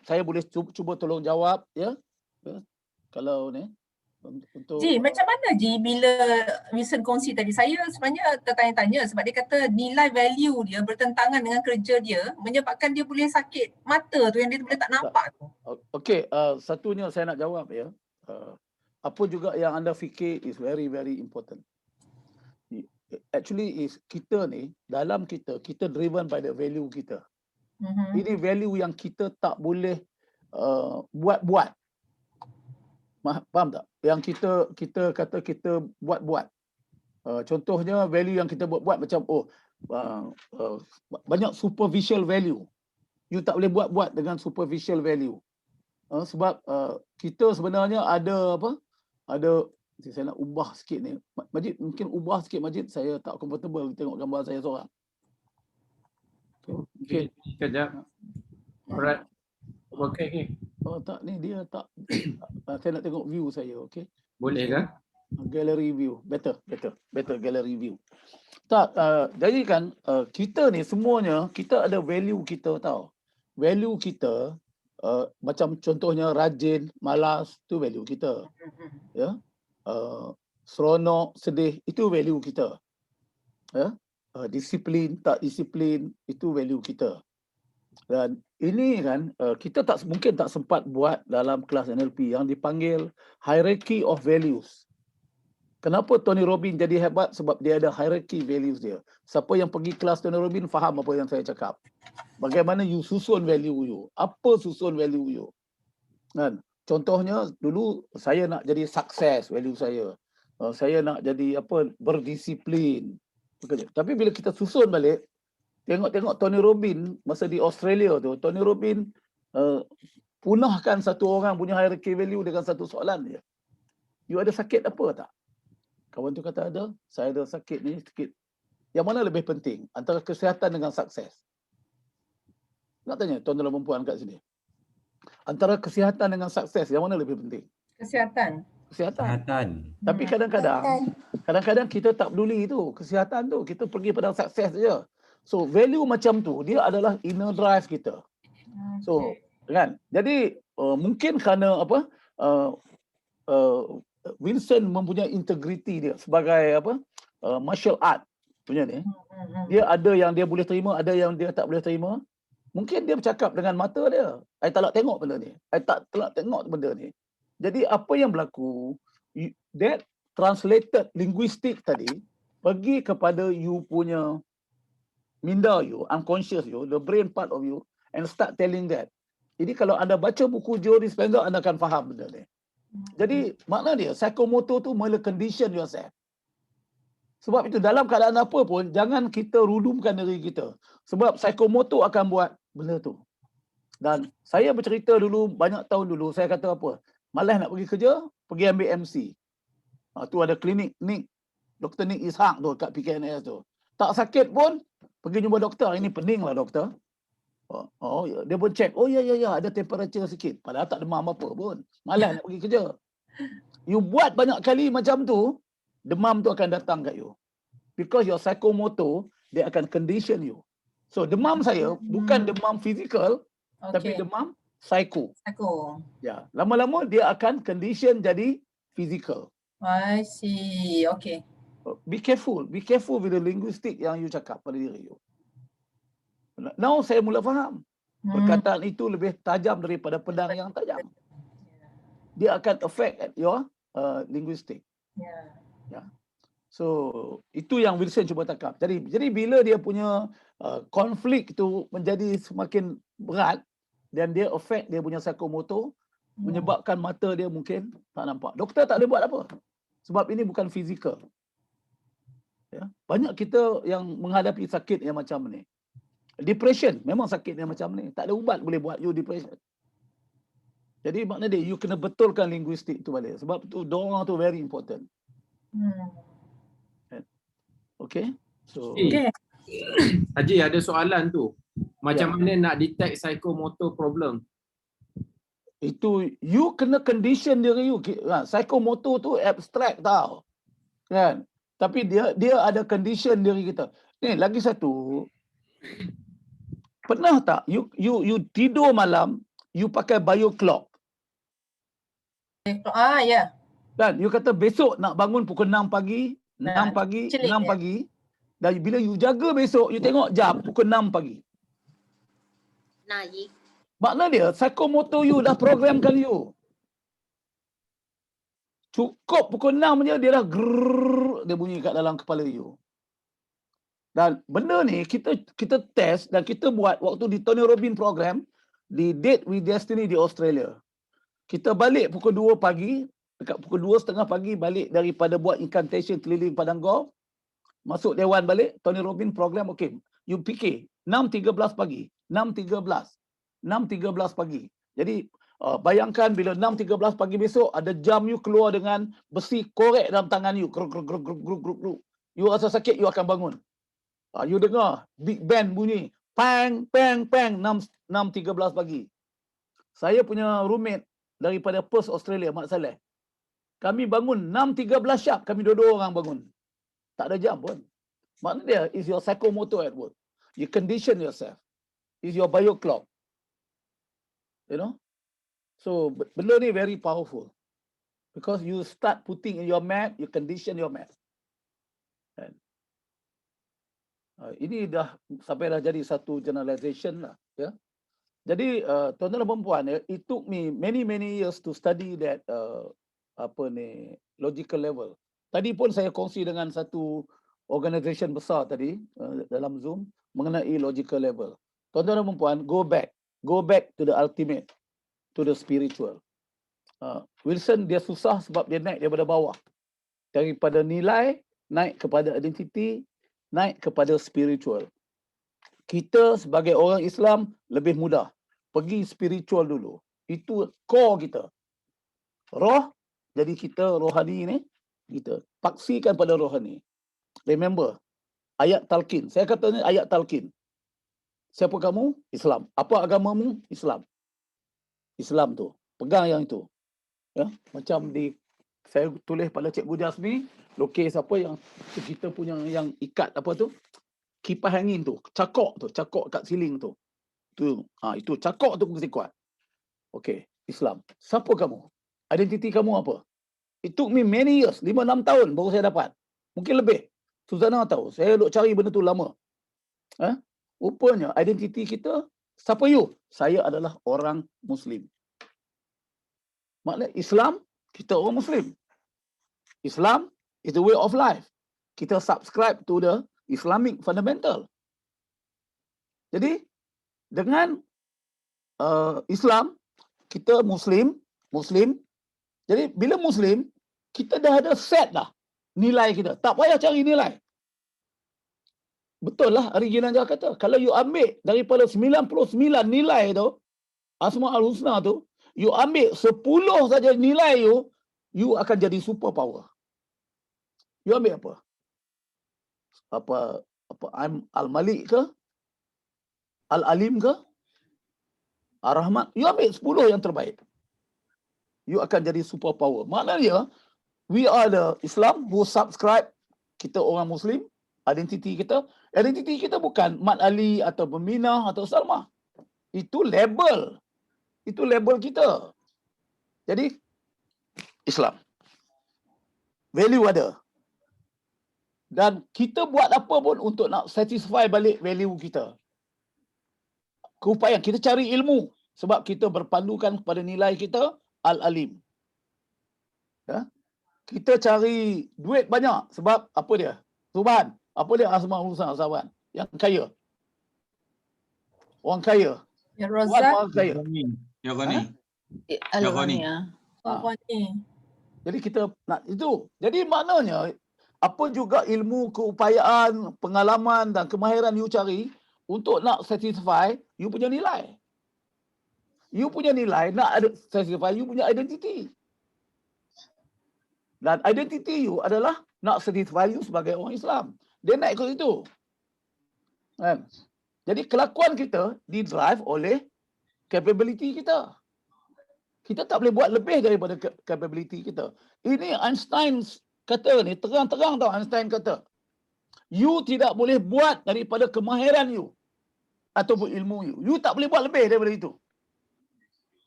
saya boleh cuba tolong jawab ya. Kalau ni untuk Ji, macam mana Ji bila Wilson kongsi tadi? Saya sebenarnya tertanya-tanya sebab dia kata nilai value dia bertentangan dengan kerja dia menyebabkan dia boleh sakit mata tu yang dia boleh tak nampak tu. Okey, satunya saya nak jawab ya. Apa juga yang anda fikir is very important. Actually is kita ni dalam kita driven by the value kita. Ini value yang kita tak boleh buat-buat. Faham tak? Yang kita kata kita buat-buat. Contohnya value yang kita buat-buat macam banyak superficial value. You tak boleh buat-buat dengan superficial value. Sebab kita sebenarnya ada apa? Saya nak ubah sikit ni. Majid, mungkin ubah sikit Majid. Saya tak comfortable tengok gambar saya seorang. Okay, sekejap. Alright. Okay. Oh tak, ni dia tak. Saya nak tengok view saya, okay? Boleh ke? Gallery view. Better gallery view. Tak, jadi kan kita ni semuanya, kita ada value kita tahu. Value kita macam contohnya rajin, malas, tu value kita. Ya. Seronok, sedih, itu value kita. Ya. Disiplin, tak disiplin, itu value kita. Dan ini kan kita mungkin tak sempat buat dalam kelas NLP yang dipanggil hierarchy of values. Kenapa Tony Robbins jadi hebat? Sebab dia ada hierarchy values dia. Siapa yang pergi kelas Tony Robbins faham apa yang saya cakap. Bagaimana you susun value you. Apa susun value you. Kan? Contohnya dulu saya nak jadi sukses value saya. Saya nak jadi berdisiplin. Tapi bila kita susun balik, tengok Tony Robbins masa di Australia tu, Tony Robbins punahkan satu orang punya hierarchy value dengan satu soalan dia. You ada sakit apa tak? Kawan tu kata ada. Saya ada sakit ni sikit. Yang mana lebih penting antara kesihatan dengan sukses? Nak tanya tuan-tuan dan puan kat sini. Antara kesihatan dengan sukses, yang mana lebih penting? Kesihatan. Kesihatan. Tapi kadang-kadang kita tak peduli tu, kesihatan tu, kita pergi pada sukses saja. So value macam tu, dia adalah inner drive kita. So kan, jadi mungkin kerana apa, Wilson mempunyai integriti dia sebagai apa, martial art punya ni. Dia ada yang dia boleh terima, ada yang dia tak boleh terima. Mungkin dia bercakap dengan mata dia, I tak nak tengok benda ni, I tak nak tengok benda ni. Jadi apa yang berlaku, that translated linguistic tadi pergi kepada you punya minda you, unconscious you, the brain part of you, and start telling that. Jadi kalau anda baca buku Joe Dispenza, anda akan faham benda ni. Jadi makna dia, psychomotor tu mula condition yourself. Sebab itu dalam keadaan apa pun, jangan kita rudumkan diri kita. Sebab psychomotor akan buat benda tu. Dan saya bercerita dulu, banyak tahun dulu, saya kata apa? Malas nak pergi kerja, pergi ambil MC. Tu ada klinik Nick, Dr. Nick Ishak tu kat PKNS tu. Tak sakit pun, pergi jumpa doktor. Ini pening lah doktor. Ya. Dia pun check, ya, ada temperature sikit. Padahal tak demam apa pun. Malas nak pergi kerja. You buat banyak kali macam tu, demam tu akan datang kat you. Because your psychomotor, dia akan condition you. So demam saya bukan demam fizikal, tapi demam psycho. Ya, lama-lama dia akan condition jadi physical. I see. Okay. Be careful with the linguistic yang you cakap pada diri you. Now saya mula faham. Perkataan itu lebih tajam daripada pedang yang tajam. Dia akan affect your linguistic. Ya. So itu yang Wilson cuba cakap. Jadi bila dia punya konflik itu menjadi semakin berat dan dia affect dia punya psychomotor, menyebabkan mata dia mungkin tak nampak. Doktor tak boleh buat apa. Sebab ini bukan fizikal. Ya. Banyak kita yang menghadapi sakit yang macam ni. Depression memang sakit yang macam ni. Tak ada ubat boleh buat you depression. Jadi maknanya you kena betulkan linguistik tu balik. Sebab tu doa tu very important. Okay. So Haji ada soalan tu. Macam mana nak detect psychomotor problem? Itu you kena condition diri you. Psychomotor tu abstract tau. Kan? Tapi dia ada condition diri kita. Ni lagi satu. Pernah tak you tidur malam, you pakai bio clock? Ya. Dan you kata besok nak bangun pukul 6 pagi, 6 pagi. Dan bila you jaga besok, you tengok jam pukul 6 pagi. Makna dia, psychomotor you dah programkan you. Cukup pukul 6 je, dia dah grrrr, dia bunyi kat dalam kepala you. Dan benda ni kita test dan kita buat waktu di Tony Robbins program di Date with Destiny di Australia. Kita balik pukul 2 pagi, dekat pukul 2:30 pagi balik daripada buat incantation keliling padang golf. Masuk dewan balik, Tony Robbins program, okay. You fikir, 6.13 pagi. 6.13 pagi. Jadi, bayangkan bila 6.13 pagi besok, ada jam you keluar dengan besi korek dalam tangan you. Gruk. You rasa sakit, you akan bangun. You dengar, big band bunyi. Pang, 6.13 pagi. Saya punya roommate daripada Perth, Australia, Mak Saleh. Kami bangun 6.13 sharp, kami dua-dua orang bangun. Tak ada jam pun. Maknanya is your psychomotor at work. You condition yourself. Is your bio clock. You know? So benda ni very powerful. Because you start putting in your map, you condition your map. And, ini dah sampai dah jadi satu generalization lah. Ya. Jadi tuan-tuan dan puan-puan, it took me many years to study that logical level. Tadi pun saya kongsi dengan satu organisation besar tadi dalam Zoom mengenai logical level. Tuan-tuan dan puan-puan, go back to the ultimate, to the spiritual. Wilson dia susah sebab dia naik daripada bawah. Daripada nilai, naik kepada identiti, naik kepada spiritual. Kita sebagai orang Islam lebih mudah. Pergi spiritual dulu. Itu core kita. Roh, jadi kita rohani ni, kita paksikan pada rohani. Remember, ayat talqin. Saya kata ni ayat talqin. Siapa kamu? Islam. Apa agamamu? Islam. Islam tu. Pegang yang itu. Ya, macam saya tulis pada Cikgu Jasmi, lukis apa yang kita punya yang ikat apa tu? Kipas angin tu, cakok kat siling tu. Itu cakok tu mesti kuat. Okey, Islam. Siapa kamu? Identiti kamu apa? It took me many years, 5-6 tahun baru saya dapat. Mungkin lebih. Suzana tahu, saya duk cari benda tu lama. Rupanya identiti kita, siapa you? Saya adalah orang Muslim. Maknanya Islam, kita orang Muslim. Islam is the way of life. Kita subscribe to the Islamic fundamental. Jadi dengan Islam, kita Muslim. Jadi bila Muslim, kita dah ada set dah nilai kita. Tak payah cari nilai. Betul lah original dia kata. Kalau you ambil daripada 99 nilai tu, Asma'ul Husna tu, you ambil 10 saja nilai you akan jadi super power. You ambil apa? Apa Al-Malik ke? Al-Alim ke? Ar-Rahman? You ambil 10 yang terbaik. You akan jadi super power. Maknanya, we are the Islam who subscribe, kita orang Muslim, identiti kita bukan Mat Ali atau Peminah atau Salma. Itu label. Itu label kita. Jadi, Islam. Value ada. Dan kita buat apa pun untuk nak satisfy balik value kita. Keupayaan, kita cari ilmu. Sebab kita berpandukan kepada nilai kita, Al-Alim. Ya? Kita cari duit banyak. Sebab apa dia? Subhan. Apa dia Asma'ul Husna, sahabat? Yang kaya. Orang kaya. Ya Razak. Orang kaya. Ya Ghani. Jadi kita nak itu. Jadi maknanya, apa juga ilmu, keupayaan, pengalaman dan kemahiran you cari untuk nak satisfy you punya nilai. You punya nilai nak satisfy you punya identiti. Dan identiti you adalah nak satisfy you sebagai orang Islam. Dia naik ke situ. Kan? Jadi kelakuan kita didrive oleh capability kita. Kita tak boleh buat lebih daripada capability kita. Ini Einstein kata ni, terang-terang tau Einstein kata. You tidak boleh buat daripada kemahiran you ataupun ilmu you. You tak boleh buat lebih daripada itu.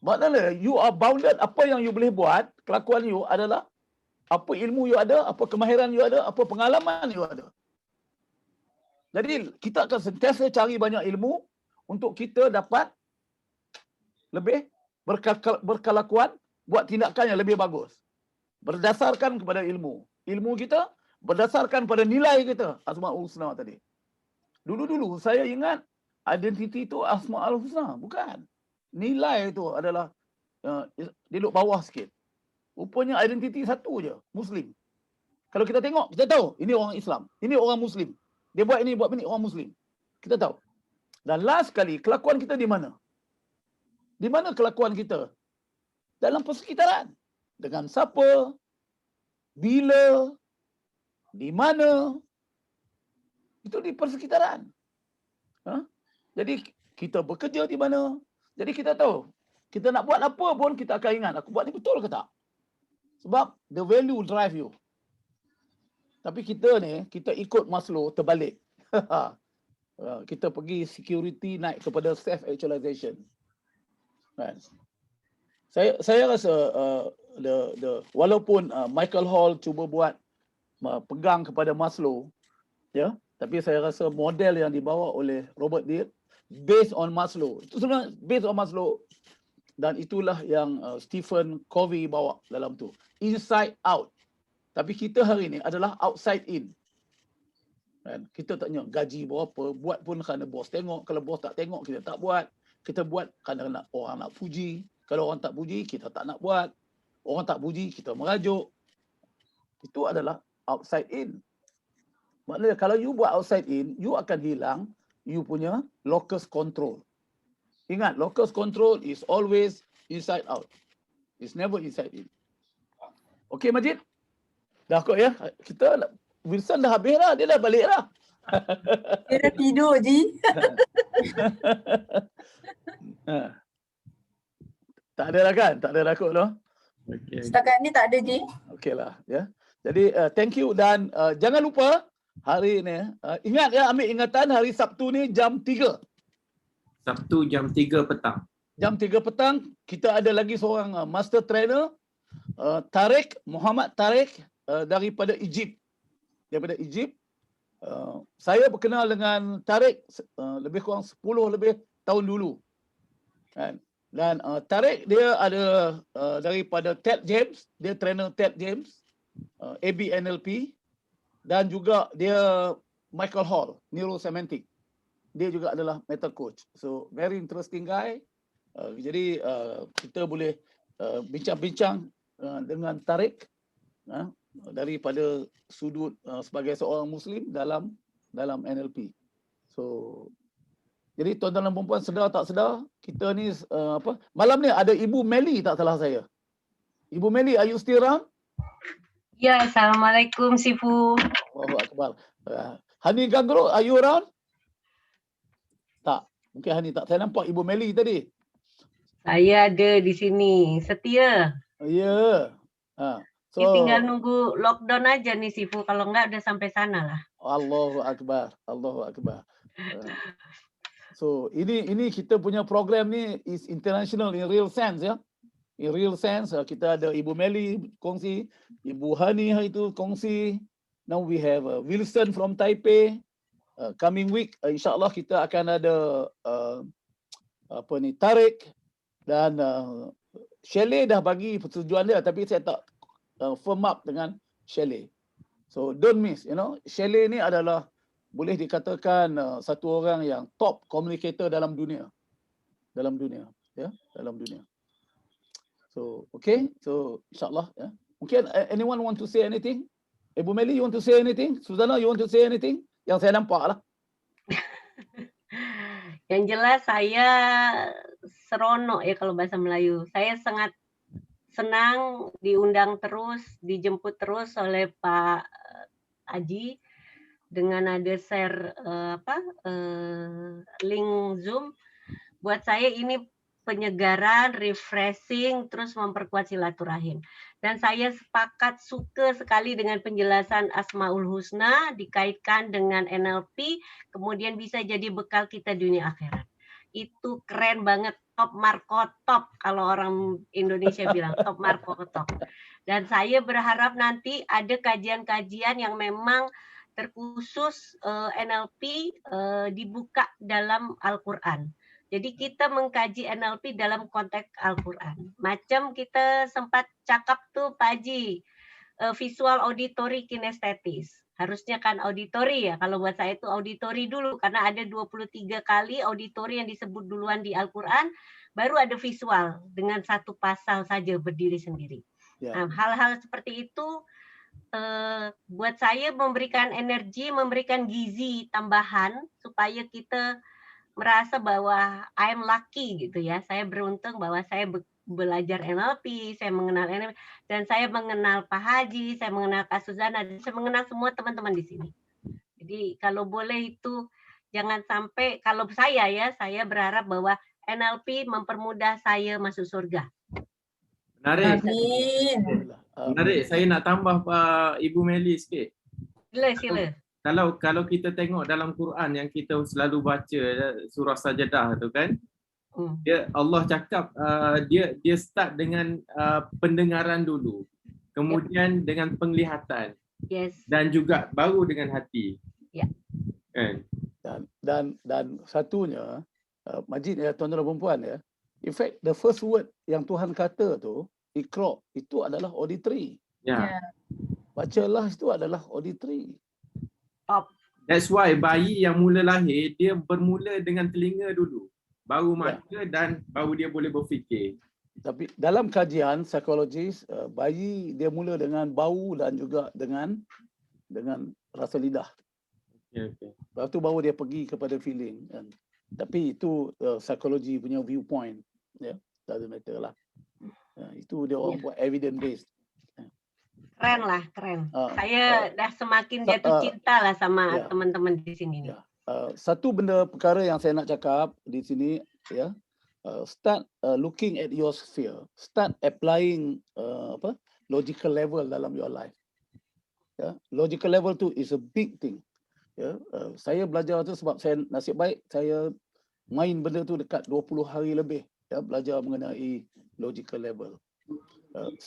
Maknanya you are bounded. Apa yang you boleh buat, kelakuan you adalah apa ilmu you ada, apa kemahiran you ada, apa pengalaman you ada. Jadi kita akan sentiasa cari banyak ilmu untuk kita dapat lebih berkelakuan, buat tindakan yang lebih bagus. Berdasarkan kepada ilmu. Ilmu kita berdasarkan pada nilai kita. Asma'ul Husna tadi. Dulu-dulu saya ingat identiti itu Asma'ul Husna. Bukan. Nilai itu adalah dia duduk bawah sikit. Rupanya identiti satu je, Muslim. Kalau kita tengok, kita tahu ini orang Islam, ini orang Muslim. Dia buat ini, buat ini, orang Muslim. Kita tahu. Dan last kali, kelakuan kita di mana? Di mana kelakuan kita? Dalam persekitaran. Dengan siapa? Bila? Di mana? Itu di persekitaran. Jadi kita bekerja di mana? Jadi kita tahu. Kita nak buat apa pun kita akan ingat. Aku buat ni betul ke tak? Sebab the value drive you. Tapi kita ni, kita ikut Maslow terbalik. Kita pergi security naik kepada self-actualization. Kan? Saya rasa walaupun Michael Hall cuba buat pegang kepada Maslow, ya, tapi saya rasa model yang dibawa oleh Robert Deere based on Maslow. Itu sebenarnya based on Maslow, dan itulah yang Stephen Covey bawa dalam tu. Inside out. Tapi kita hari ini adalah outside in. Kan? Kita tak tengok gaji berapa, buat pun kerana bos tengok. Kalau bos tak tengok, kita tak buat. Kita buat kerana orang nak puji. Kalau orang tak puji, kita tak nak buat. Orang tak puji, kita merajuk. Itu adalah outside in. Maknanya kalau you buat outside in, you akan hilang you punya locus control. Ingat, locus control is always inside out. It's never inside in. Okey Majid? Dah kot ya. Kita Wilson dah habis dah. Dia dah balik dah. Dia dah tidur je. Tak ada lah kan? Tak ada lah kot loh. Okay. Setakat ni tak ada je. Okey lah ya. Jadi thank you dan jangan lupa hari ni ingat ya, ambil ingatan hari Sabtu ni jam 3. Sabtu jam 3 petang. Jam 3 petang kita ada lagi seorang master trainer Tarik, Muhammad Tarik daripada Egypt. Daripada Egypt. Saya berkenal dengan Tarik lebih kurang 10 lebih tahun dulu. Kan? Dan Tarik dia ada daripada Ted James, dia trainer Ted James, AB NLP, dan juga dia Michael Hall, neurosemantic. Dia juga adalah mental coach. So very interesting guy. Jadi kita boleh bincang-bincang dengan Tarik daripada sudut sebagai seorang Muslim dalam NLP. So jadi tuan-tuan dan puan-puan, sedar tak sedar, kita ni malam ni ada Ibu Meli tak salah saya. Ibu Meli, are you still around? Ya, Assalamualaikum Sifu. Allahu Akbar. Hani Gangro, are you around? Tak. Mungkin Hani tak. Saya nampak Ibu Meli tadi. Saya ada di sini, setia. Ya. So, Kita tinggal nunggu lockdown aja nih Sifu, kalau enggak udah sampai sana lah. Allahu Akbar. Allahu Akbar. So ini kita punya program ni is international in real sense ya. In real sense kita ada Ibu Meli kongsi, Ibu Hani itu kongsi. Now we have Wilson from Taipei. Coming week insyaAllah kita akan ada Tarik dan Shelley dah bagi persetujuan dia tapi saya tak firm up dengan Shelley. So don't miss, you know. Shelley ni adalah boleh dikatakan satu orang yang top communicator dalam dunia. Dalam dunia. So, okay. So, insyaAllah. Ya. Mungkin anyone want to say anything? Ibu Meli, you want to say anything? Suzana, you want to say anything? Yang saya nampak lah. Yang jelas saya seronok ya kalau bahasa Melayu. Saya sangat senang diundang terus, dijemput terus oleh Pak Haji. Dengan ada share link Zoom, buat saya ini penyegaran, refreshing, terus memperkuat silaturahim. Dan saya sepakat suka sekali dengan penjelasan Asmaul Husna dikaitkan dengan NLP, kemudian bisa jadi bekal kita dunia akhirat. Itu keren banget, top marko top kalau orang Indonesia bilang, top marko top. Dan saya berharap nanti ada kajian-kajian yang memang terkhusus NLP dibuka dalam Al-Quran. Jadi kita mengkaji NLP dalam konteks Al-Quran. Macam kita sempat cakap tuh Pak Haji, visual auditory kinestetis. Harusnya kan auditori ya, kalau buat saya itu auditori dulu. Karena ada 23 kali auditori yang disebut duluan di Al-Quran, baru ada visual dengan satu pasal saja berdiri sendiri. Yeah. Nah, hal-hal seperti itu buat saya memberikan energi, memberikan gizi tambahan supaya kita merasa bahwa I'm lucky gitu ya. Saya beruntung bahwa saya belajar NLP, saya mengenal NLP, dan saya mengenal Pak Haji, saya mengenal Kak Suzana, dan saya mengenal semua teman-teman di sini. Jadi kalau boleh itu jangan sampai, kalau saya ya, saya berharap bahwa NLP mempermudah saya masuk surga. Menarik. Amin. Menarik. Saya nak tambah Pak Ibu Meli sikit. Sila. Kalau kita tengok dalam Quran yang kita selalu baca surah Sajadah tu kan, dia Allah cakap dia start dengan pendengaran dulu, kemudian dengan penglihatan, dan juga baru dengan hati. Kan? Dan satunya Majid ya, tuan-tuan dan puan ya, in fact the first word yang Tuhan kata tu Iqra, itu adalah auditory. Ya. Bacalah itu adalah auditory. That's why bayi yang mula lahir dia bermula dengan telinga dulu, baru mata dan baru dia boleh berfikir. Tapi dalam kajian psikologis, bayi dia mula dengan bau dan juga dengan rasa lidah. Okay. Lepas tu baru dia pergi kepada feeling. Tapi itu psikologi punya viewpoint. Ya, doesn't matter lah. Itu dia orang buat evidence based. Keren. Saya dah semakin jatuh cinta lah sama teman-teman di sini. Satu benda perkara yang saya nak cakap di sini ya, start looking at your sphere, start applying logical level dalam your life. Ya, logical level tu is a big thing. Ya, saya belajar tu sebab saya nasib baik saya main benda tu dekat 20 hari lebih, ya, belajar mengenai logical level.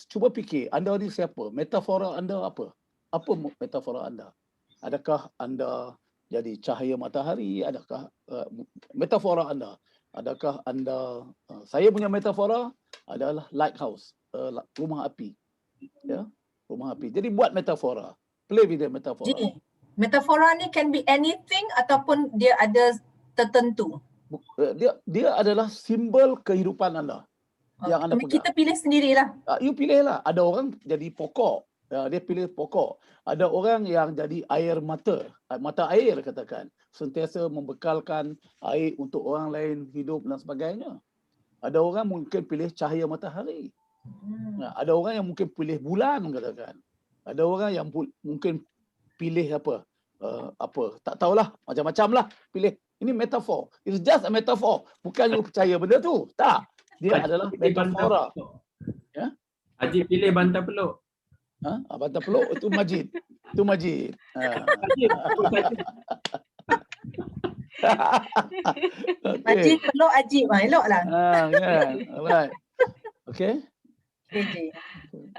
Cuba fikir, anda ni siapa? Metafora anda apa? Apa metafora anda? Adakah anda jadi cahaya matahari? Adakah metafora anda? Adakah anda, saya punya metafora adalah lighthouse, rumah api. Ya, rumah api. Jadi buat metafora. Play with the metafora. Ji, metafora ni can be anything ataupun dia ada tertentu. Dia adalah simbol kehidupan anda. Yang anda pegang. Kita pilih sendirilah. You pilihlah. Ada orang jadi pokok. Dia pilih pokok. Ada orang yang jadi air mata. Mata air katakan. Sentiasa membekalkan air untuk orang lain hidup dan sebagainya. Ada orang mungkin pilih cahaya matahari. Ada orang yang mungkin pilih bulan katakan. Ada orang yang mungkin pilih apa? Tak tahulah. Macam-macam lah pilih. Ini metafor. It's just a metafor. Bukan you percaya benda tu. Tak. Dia adalah metafora. Ya? Haji pilih bantal peluk. Bantal peluk itu Majid. Itu Majid. Majid peluk Ajib. Eloklah. Kan. Alright. Okay.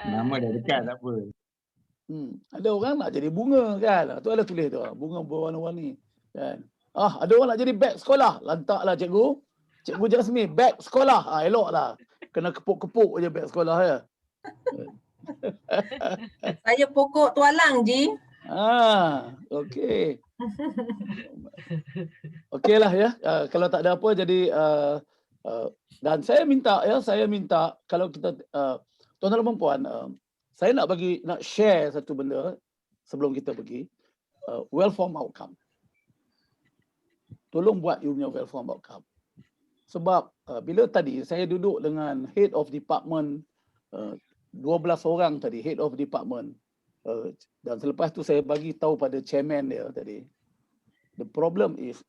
Nama dah dekat, tak apa. Ada orang nak jadi bunga kan. Tu ada tulis tu. Bunga berwarna-warni. Kan. Ada orang nak jadi beg sekolah. Lantaklah cikgu. Cikgu Jasmi, beg sekolah. Eloklah. Kena kepuk-kepuk je beg sekolah ya. Saya pokok tualang, Ji. Okey. Okeylah ya. Kalau tak ada apa jadi dan saya minta kalau kita tuan-tuan dan puan, saya nak share satu benda sebelum kita pergi. Well-formed outcome. Tolong buat you punya well-formed outcome. Sebab bila tadi saya duduk dengan head of department 12 orang tadi, head of department, dan selepas tu saya bagi tahu pada chairman dia tadi, the problem is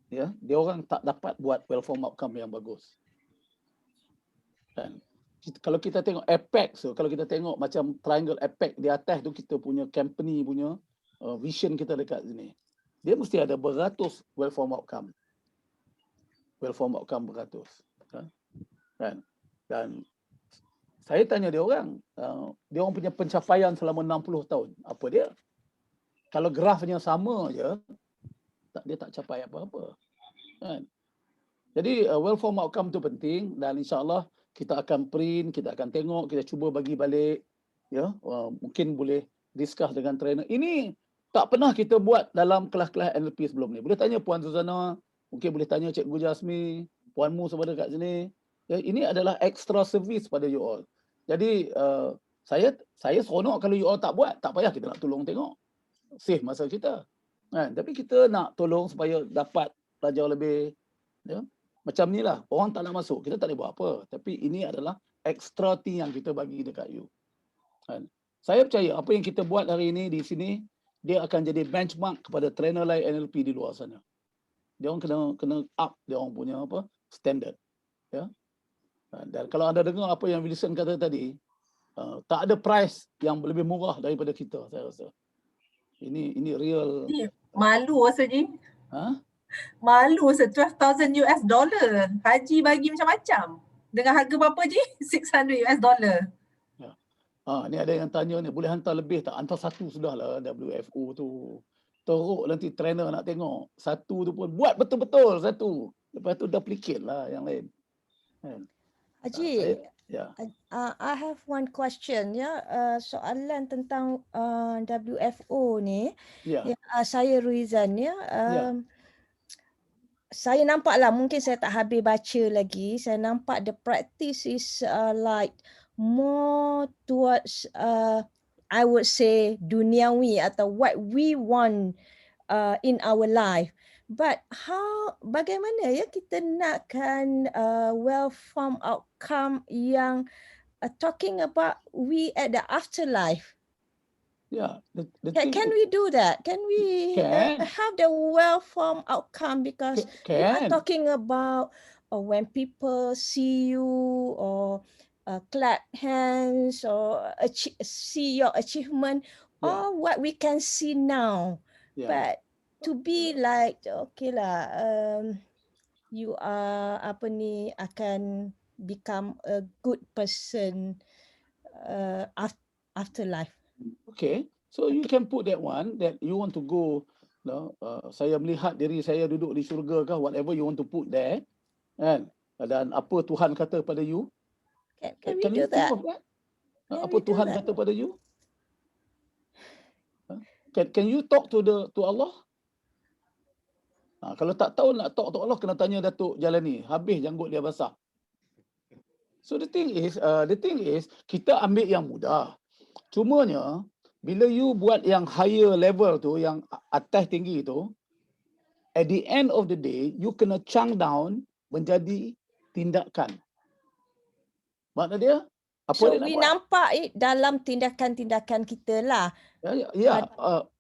dia orang tak dapat buat well-formed outcome yang bagus. Dan kalau kita tengok apex, kalau kita tengok macam triangle apex di atas tu, kita punya company punya vision kita dekat sini, dia mesti ada beratus well-formed outcome. Well-formed outcome beratus. Kan? Dan saya tanya dia orang punya pencapaian selama 60 tahun. Apa dia? Kalau grafnya sama je, dia tak capai apa-apa. Kan? Jadi well-formed outcome tu penting dan insya-Allah kita akan print, kita akan tengok, kita cuba bagi balik. Ya, mungkin boleh discuss dengan trainer. Ini tak pernah kita buat dalam kelas-kelas NLP sebelum ni. Boleh tanya Puan Suzana, mungkin boleh tanya Cikgu Jasmi, Puanmu semua dekat sini. Ya, ini adalah extra service pada you all. Jadi saya seronok kalau you all tak buat, tak payah kita nak tolong tengok. Save masa kita. Kan? Tapi kita nak tolong supaya dapat belajar lebih. Ya? Macam ni lah, orang tak nak masuk, kita tak boleh buat apa. Tapi ini adalah extra thing yang kita bagi dekat you. Kan? Saya percaya apa yang kita buat hari ini di sini, dia akan jadi benchmark kepada trainer lain NLP di luar sana. Dia orang kena up dia orang punya standard. Ya. Dan kalau anda dengar apa yang Wilson kata tadi, tak ada price yang lebih murah daripada kita, saya rasa. Ini real. Malu rasa Ji. Malu rasa $12,000 US. Haji bagi macam-macam. Dengan harga berapa Ji? $600 US. Ni ada yang tanya ni, boleh hantar lebih tak? Hantar satu sudahlah WFO tu. Teruk nanti trainer nak tengok. Satu tu pun buat betul-betul satu. Lepas tu duplicate lah yang lain. Haji, I have one question ya. Soalan tentang WFO ni. Saya Ruizan ya. Saya nampak lah, mungkin saya tak habis baca lagi. Saya nampak the practice is like more towards I would say duniawi atau what we want in our life. But bagaimana ya kita nakkan well-formed outcome yang talking about we at the afterlife? Yeah, can we do that? Can we have the well-formed outcome because we are talking about or when people see you or clap hands or see your achievement, Yeah. or what we can see now. Yeah. But to be like, okay lah, you are apa ni, akan become a good person after life. Okay, so you can put that one that you want to go, saya melihat diri saya duduk di syurga kah, whatever you want to put there, kan? Dan apa Tuhan kata pada you? Can we Can do you think that? of that? Can Apa we do Tuhan that? kata pada you? Can you talk to Allah? Kalau tak tahu nak talk to Allah, kena tanya Datuk Jalani. Habis janggut dia basah. So the thing is, kita ambil yang mudah. Cumanya, bila you buat yang higher level tu, yang atas tinggi tu, at the end of the day, you kena chunk down menjadi tindakan. Makna dia, apa So dia nak we buat? nampak dalam tindakan-tindakan kita lah. Ya.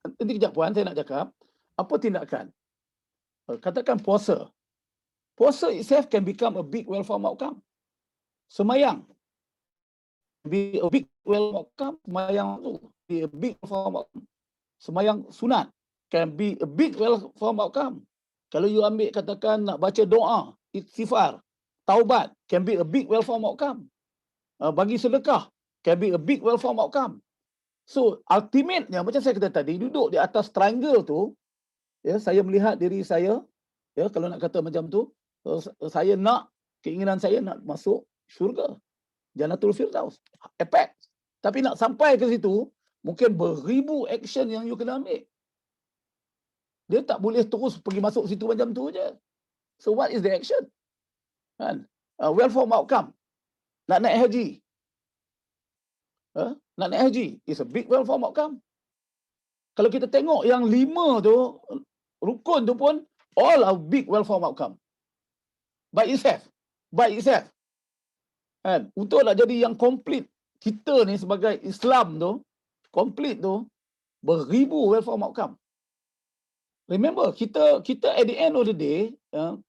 Nanti kejap Puan, saya nak cakap. Apa tindakan? Katakan puasa. Puasa itself can become a big welfare outcome. Semayang. Be a big welfare outcome. Semayang tu. Be a big welfare outcome. Semayang sunat can be a big welfare outcome. Kalau you ambil katakan nak baca doa, istighfar, taubat can be a big welfare outcome. Bagi sedekah can be a big welfare outcome. So ultimate-nya macam saya kata tadi, duduk di atas triangle tu, ya, saya melihat diri saya, ya, kalau nak kata macam tu, saya nak, keinginan saya nak masuk syurga, Jannatul Firdaus, apex. Tapi nak sampai ke situ, mungkin beribu action yang you kena ambil. Dia tak boleh terus pergi masuk situ macam tu je. So what is the action? Kan? Welfare outcome. Nak naik haji. Nak naik haji is a big welfare outcome. Kalau kita tengok yang 5 tu, rukun tu pun all are big welfare outcome. By itself. Kan? Untuk nak jadi yang complete, kita ni sebagai Islam tu, complete tu, beribu welfare outcome. Remember, kita at the end of the day,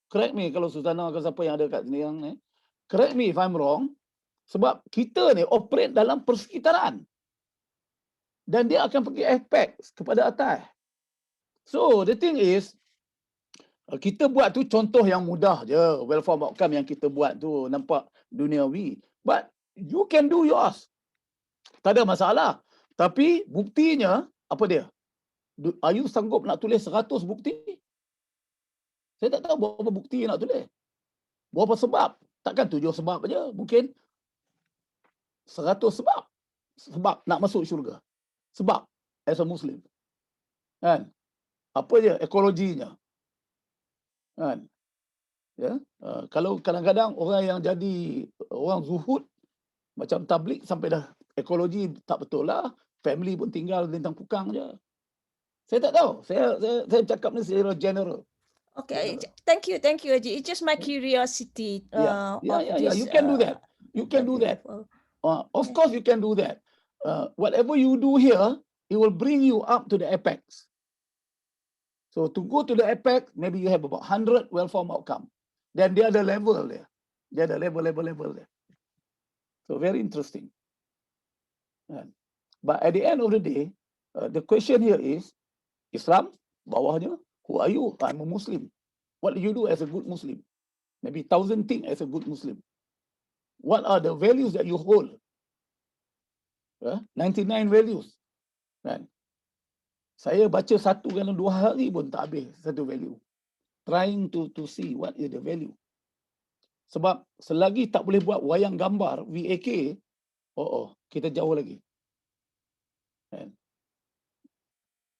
correct me kalau Susana ke siapa yang ada kat sini yang ni, correct me if I'm wrong, sebab kita ni operate dalam persekitaran. Dan dia akan pergi apex kepada atas. So, the thing is, kita buat tu contoh yang mudah je, welfare outcome yang kita buat tu, nampak duniawi. But you can do yours. Tak ada masalah. Tapi buktinya, apa dia? Are you sanggup nak tulis 100 bukti? Saya tak tahu berapa bukti nak tulis. Berapa sebab? Takkan 7 sebab aja. Mungkin 100 sebab. Sebab nak masuk syurga. Sebab as a Muslim. Kan? Apa je ekologinya? Kan? Ya? Kalau kadang-kadang orang yang jadi orang zuhud, macam tabligh sampai dah ekologi tak betul lah. Family pun tinggal lintang pukang je. Saya tak tahu. Saya cakap ni secara general. Okay, thank you Haji. It's just my curiosity. Yeah. You can do that. You can do that. Of course, you can do that. Whatever you do here, it will bring you up to the apex. So to go to the apex, maybe you have about 100 welfare outcome. Then dia ada level there. Dia ada level there. So very interesting. But at the end of the day, the question here is, Islam, bawahnya, who are you? I'm a Muslim. What do you do as a good Muslim? Maybe 1,000 things as a good Muslim. What are the values that you hold? 99 values. Kan? Saya baca 1 kali 2 hari pun tak habis satu value. Trying to see what is the value. Sebab selagi tak boleh buat wayang gambar, VAK, kita jauh lagi. Kan?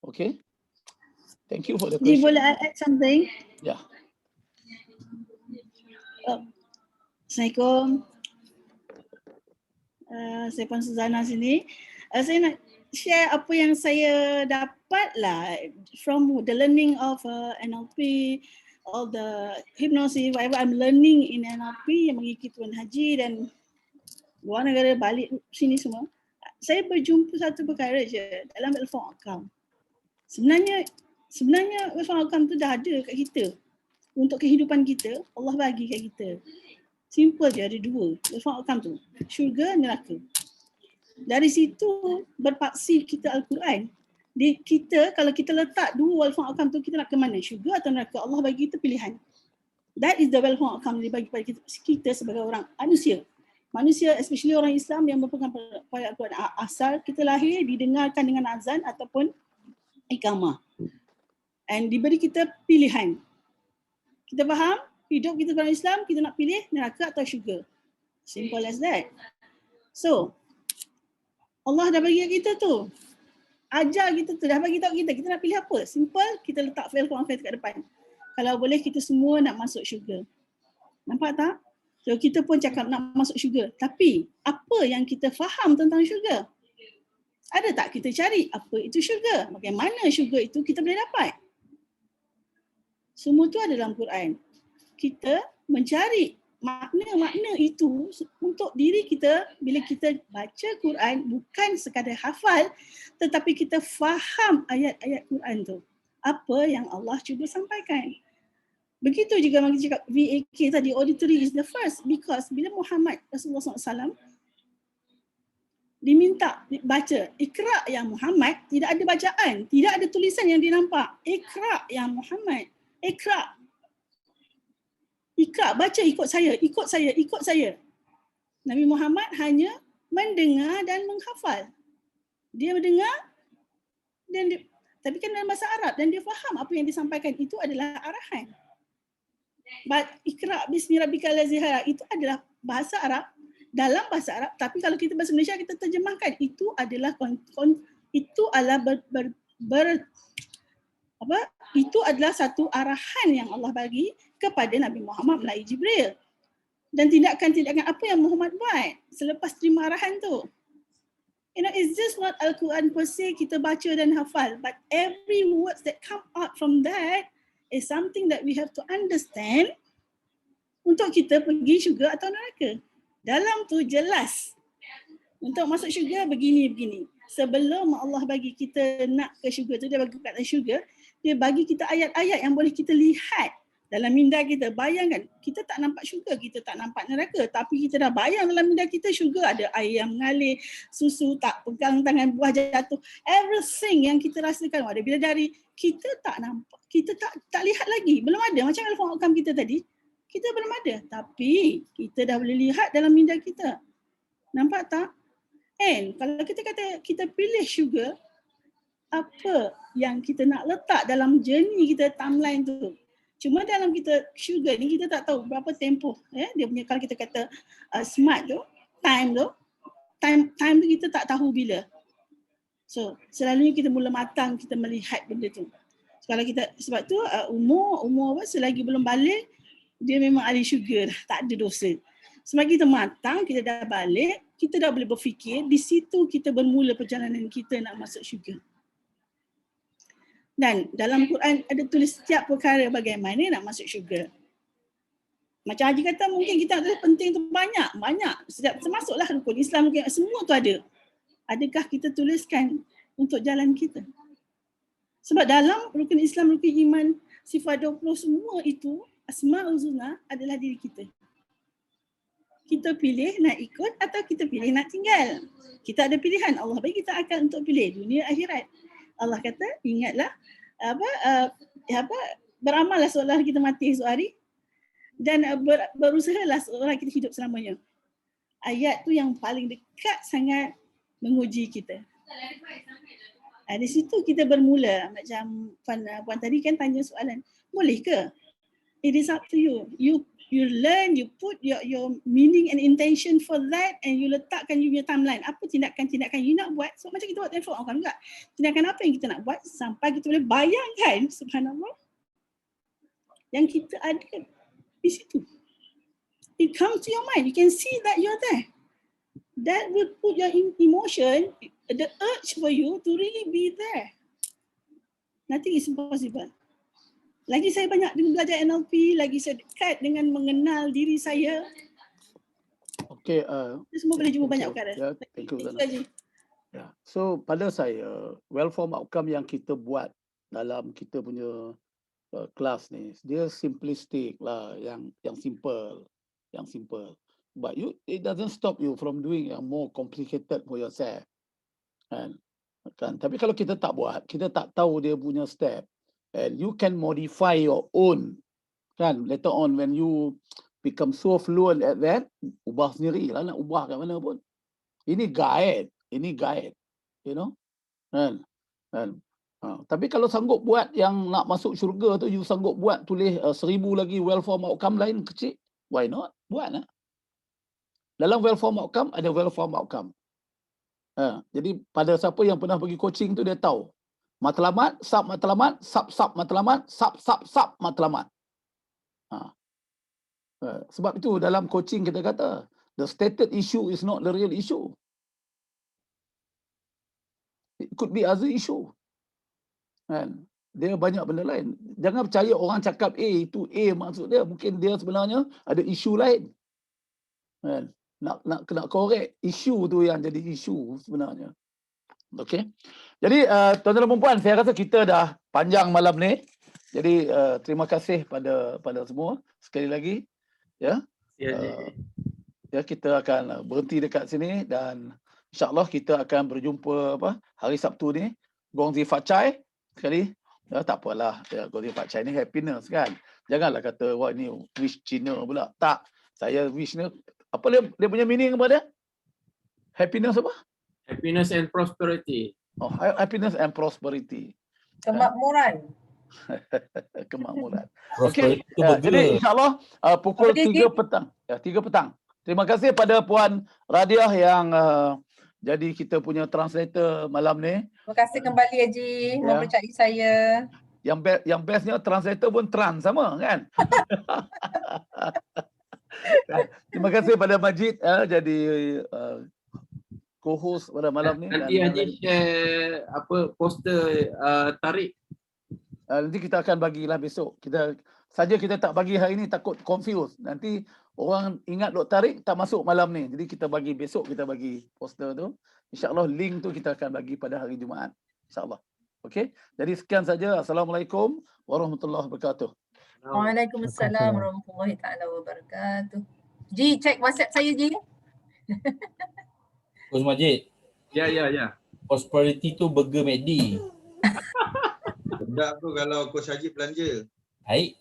Okay? Thank you for the question. Boleh add something? Ya. Assalamualaikum. Saya Puan Suzana sini. Saya nak share apa yang saya dapat lah from the learning of NLP, all the hypnosis, whatever I'm learning in NLP yang mengikuti Tuan Haji dan luar negara balik sini semua. Saya berjumpa satu perkara je dalam welfare outcome. Sebenarnya welfare outcome tu dah ada kat kita. untuk kehidupan kita, Allah bagi kat kita. Simple je, ada dua. Welfare outcome tu. Syurga, neraka. Dari situ berpaksi kita Al-Quran. Kalau kita letak dua welfare outcome tu, kita nak ke mana? Syurga atau neraka? Allah bagi kita pilihan. That is the welfare outcome yang dibagi pada kita sebagai orang manusia. Manusia, especially orang Islam yang berpegang pada Al-Quran. Asal kita lahir, didengarkan dengan azan ataupun iqamah. And diberi kita pilihan. Kita faham? Hidup kita dalam Islam, kita nak pilih neraka atau syurga. Simple as that. So, Allah dah bagi kita tu. Ajar kita tu, dah bagi tahu kita nak pilih apa. Simple, kita letak fail confess kat depan. Kalau boleh kita semua nak masuk syurga. Nampak tak? So kita pun cakap nak masuk syurga. Tapi apa yang kita faham tentang syurga? Ada tak kita cari apa itu syurga? Bagaimana syurga itu kita boleh dapat? Semua tu ada dalam Quran. Kita mencari makna-makna itu untuk diri kita bila kita baca Quran, bukan sekadar hafal tetapi kita faham ayat-ayat Quran tu. Apa yang Allah cuba sampaikan. Begitu juga kita cakap VAK tadi, auditory is the first, because bila Muhammad Rasulullah SAW diminta baca Iqra ya Muhammad, tidak ada bacaan, tidak ada tulisan yang dia nampak. Iqra ya Muhammad, Iqra. Iqra, baca ikut saya, ikut saya, ikut saya. Nabi Muhammad hanya mendengar dan menghafal. Dia mendengar dan dia, tapi kan dalam bahasa Arab, dan dia faham apa yang disampaikan itu adalah arahan. But Iqra bismi rabbikal ladzi khalaq itu adalah bahasa Arab, dalam bahasa Arab, tapi kalau kita bahasa Malaysia kita terjemahkan itu adalah itu adalah satu arahan yang Allah bagi kepada Nabi Muhammad melalui Jibril. Dan tindakan-tindakan apa yang Muhammad buat selepas terima arahan tu. You know, it's just not Al-Quran per se kita baca dan hafal, but every words that come out from that is something that we have to understand untuk kita pergi syurga atau neraka. Dalam tu jelas. Untuk masuk syurga begini-begini. Sebelum Allah bagi kita nak ke syurga tu, dia bagi kat syurga, dia bagi kita ayat-ayat yang boleh kita lihat dalam minda kita. Bayangkan, kita tak nampak syurga, kita tak nampak neraka, tapi kita dah bayang dalam minda kita syurga ada air yang mengalir, susu tak pegang tangan buah jatuh. Everything yang kita rasakan, ada bidadari, kita tak nampak, kita tak lihat lagi, belum ada. Macam welfare outcome kita tadi, kita belum ada, tapi kita dah boleh lihat dalam minda kita. Nampak tak? And kalau kita kata kita pilih syurga, apa yang kita nak letak dalam journey kita, timeline tu. Cuma dalam kita syurga ni kita tak tahu berapa tempoh. Dia punya, kalau kita kata smart tu, time tu kita tak tahu bila. So selalunya kita mula matang kita melihat benda tu. Kalau kita, sebab tu umur selagi belum balik, dia memang ahli syurga dah, tak ada dosa. Semakin kita matang, kita dah balik, kita dah boleh berfikir, di situ kita bermula perjalanan kita nak masuk syurga. Dan dalam Quran ada tulis setiap perkara bagaimana nak masuk syurga. Macam Haji kata, mungkin kita ada penting tu banyak. Termasuklah rukun Islam, mungkin semua tu ada. Adakah kita tuliskan untuk jalan kita? Sebab dalam rukun Islam, rukun iman, sifat 20 semua itu, Asma'ul Husna adalah diri kita. Kita pilih nak ikut atau kita pilih nak tinggal. Kita ada pilihan. Allah bagi kita akal untuk pilih dunia akhirat. Allah kata, ingatlah beramallah seolah kita mati esok hari dan berusahalah seolah kita hidup selamanya. Ayat tu yang paling dekat sangat menguji kita. Di situ kita bermula. Macam Puan tadi kan tanya soalan, boleh ke? It is up to you. You learn, you put your meaning and intention for that, and you letakkan you punya timeline. Apa tindakan-tindakan you nak buat? So macam kita buat telefon orang juga. Tindakan apa yang kita nak buat sampai kita boleh bayangkan, subhanallah, yang kita ada di situ. It comes to your mind. You can see that you're there. That will put your emotion, the urge for you to really be there. Nothing is impossible. Lagi saya banyak belajar NLP, lagi saya dekat dengan mengenal diri saya. Okay. Semua boleh jumpa banyak perkara. Yeah, thank you. Yeah. So pada saya, well-formed outcome yang kita buat dalam kita punya kelas ni. Dia simplistic lah, yang simple, But it doesn't stop you from doing yang more complicated for yourself. Kan? Tapi kalau kita tak buat, kita tak tahu dia punya step, and you can modify your own. Kan? Later on when you become so fluent at that, ubah sendiri lah, nak ubah kat mana pun. Ini guide, you know. Kan? Tapi kalau sanggup buat yang nak masuk syurga tu, you sanggup buat tulis 1000 lagi well-formed outcome lain kecil, why not? Buat lah. Dalam well-formed outcome ada well-formed outcome. Jadi pada siapa yang pernah pergi coaching tu dia tahu. Matlamat, sub-matlamat, sub-sub-matlamat, sub-sub-sub-matlamat. Sebab itu dalam coaching kita kata, the stated issue is not the real issue. It could be other issue. Kan? Dia banyak benda lain. Jangan percaya orang cakap A itu A maksud dia. Mungkin dia sebenarnya ada isu lain. Kan? Nak kena correct isu tu yang jadi isu sebenarnya. Okey. Jadi tuan-tuan dan puan, saya rasa kita dah panjang malam ni. Jadi terima kasih pada semua sekali lagi. Ya. Ya, kita akan berhenti dekat sini dan insya-Allah kita akan berjumpa hari Sabtu ni. Gongzi Facai sekali. Ya, tak apalah. Ya, Gongzi Facai ni happiness kan. Janganlah kata wah ni wish Cina pula. Tak. Saya wish ni apa dia punya meaning apa dia? Happiness apa? Happiness and prosperity. Oh, happiness and prosperity. Kemakmuran. Kemakmuran. Okey. Jadi insya-Allah pukul 3 petang. Ya, 3 petang. Terima kasih pada Puan Radiah yang jadi kita punya translator malam ni. Terima kasih kembali Haji mempercayai saya. Yang bestnya translator pun trans sama kan? Terima kasih pada Majid jadi co-host pada malam ni. Nanti Haji share poster tarik. Nanti kita akan bagilah besok. Kita tak bagi hari ni takut confuse. Nanti orang ingat dok tarik tak masuk malam ni. Jadi kita bagi besok, kita bagi poster tu. InsyaAllah link tu kita akan bagi pada hari Jumaat. InsyaAllah. Okey. Jadi sekian saja. Assalamualaikum warahmatullahi wabarakatuh. Waalaikumsalam warahmatullahi taala wabarakatuh. Ji, cek WhatsApp saya Ji. Coach Majid. Ya. Prosperity tu burger McD. Sedap tu kalau Coach Haji belanja. Baik.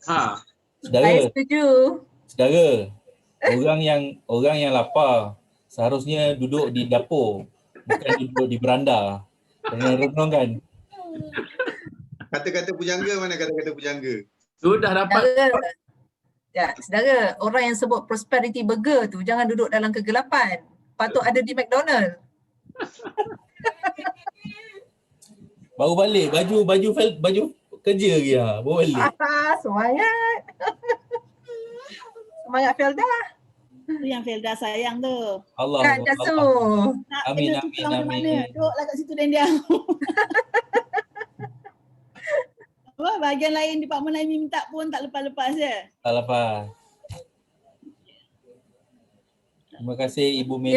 Saya setuju. Saudara, orang yang lapar seharusnya duduk di dapur, bukan duduk di beranda. Renung kan? Kata-kata pujangga mana kata-kata pujangga? Sudah dapat. Saudara, orang yang sebut prosperity burger tu jangan duduk dalam kegelapan. Patut ada di McDonald. Baru balik, baju kerja lagi lah. Baru balik. Semangat. Semangat Felda. Itu yang Felda sayang tu. Allah. Kan Dasu. Amin. Duduklah kat situ dan dia. Bahagian lain, department lain minta pun tak lepas-lepas je. Tak lepas. Terima kasih Ibu Mel.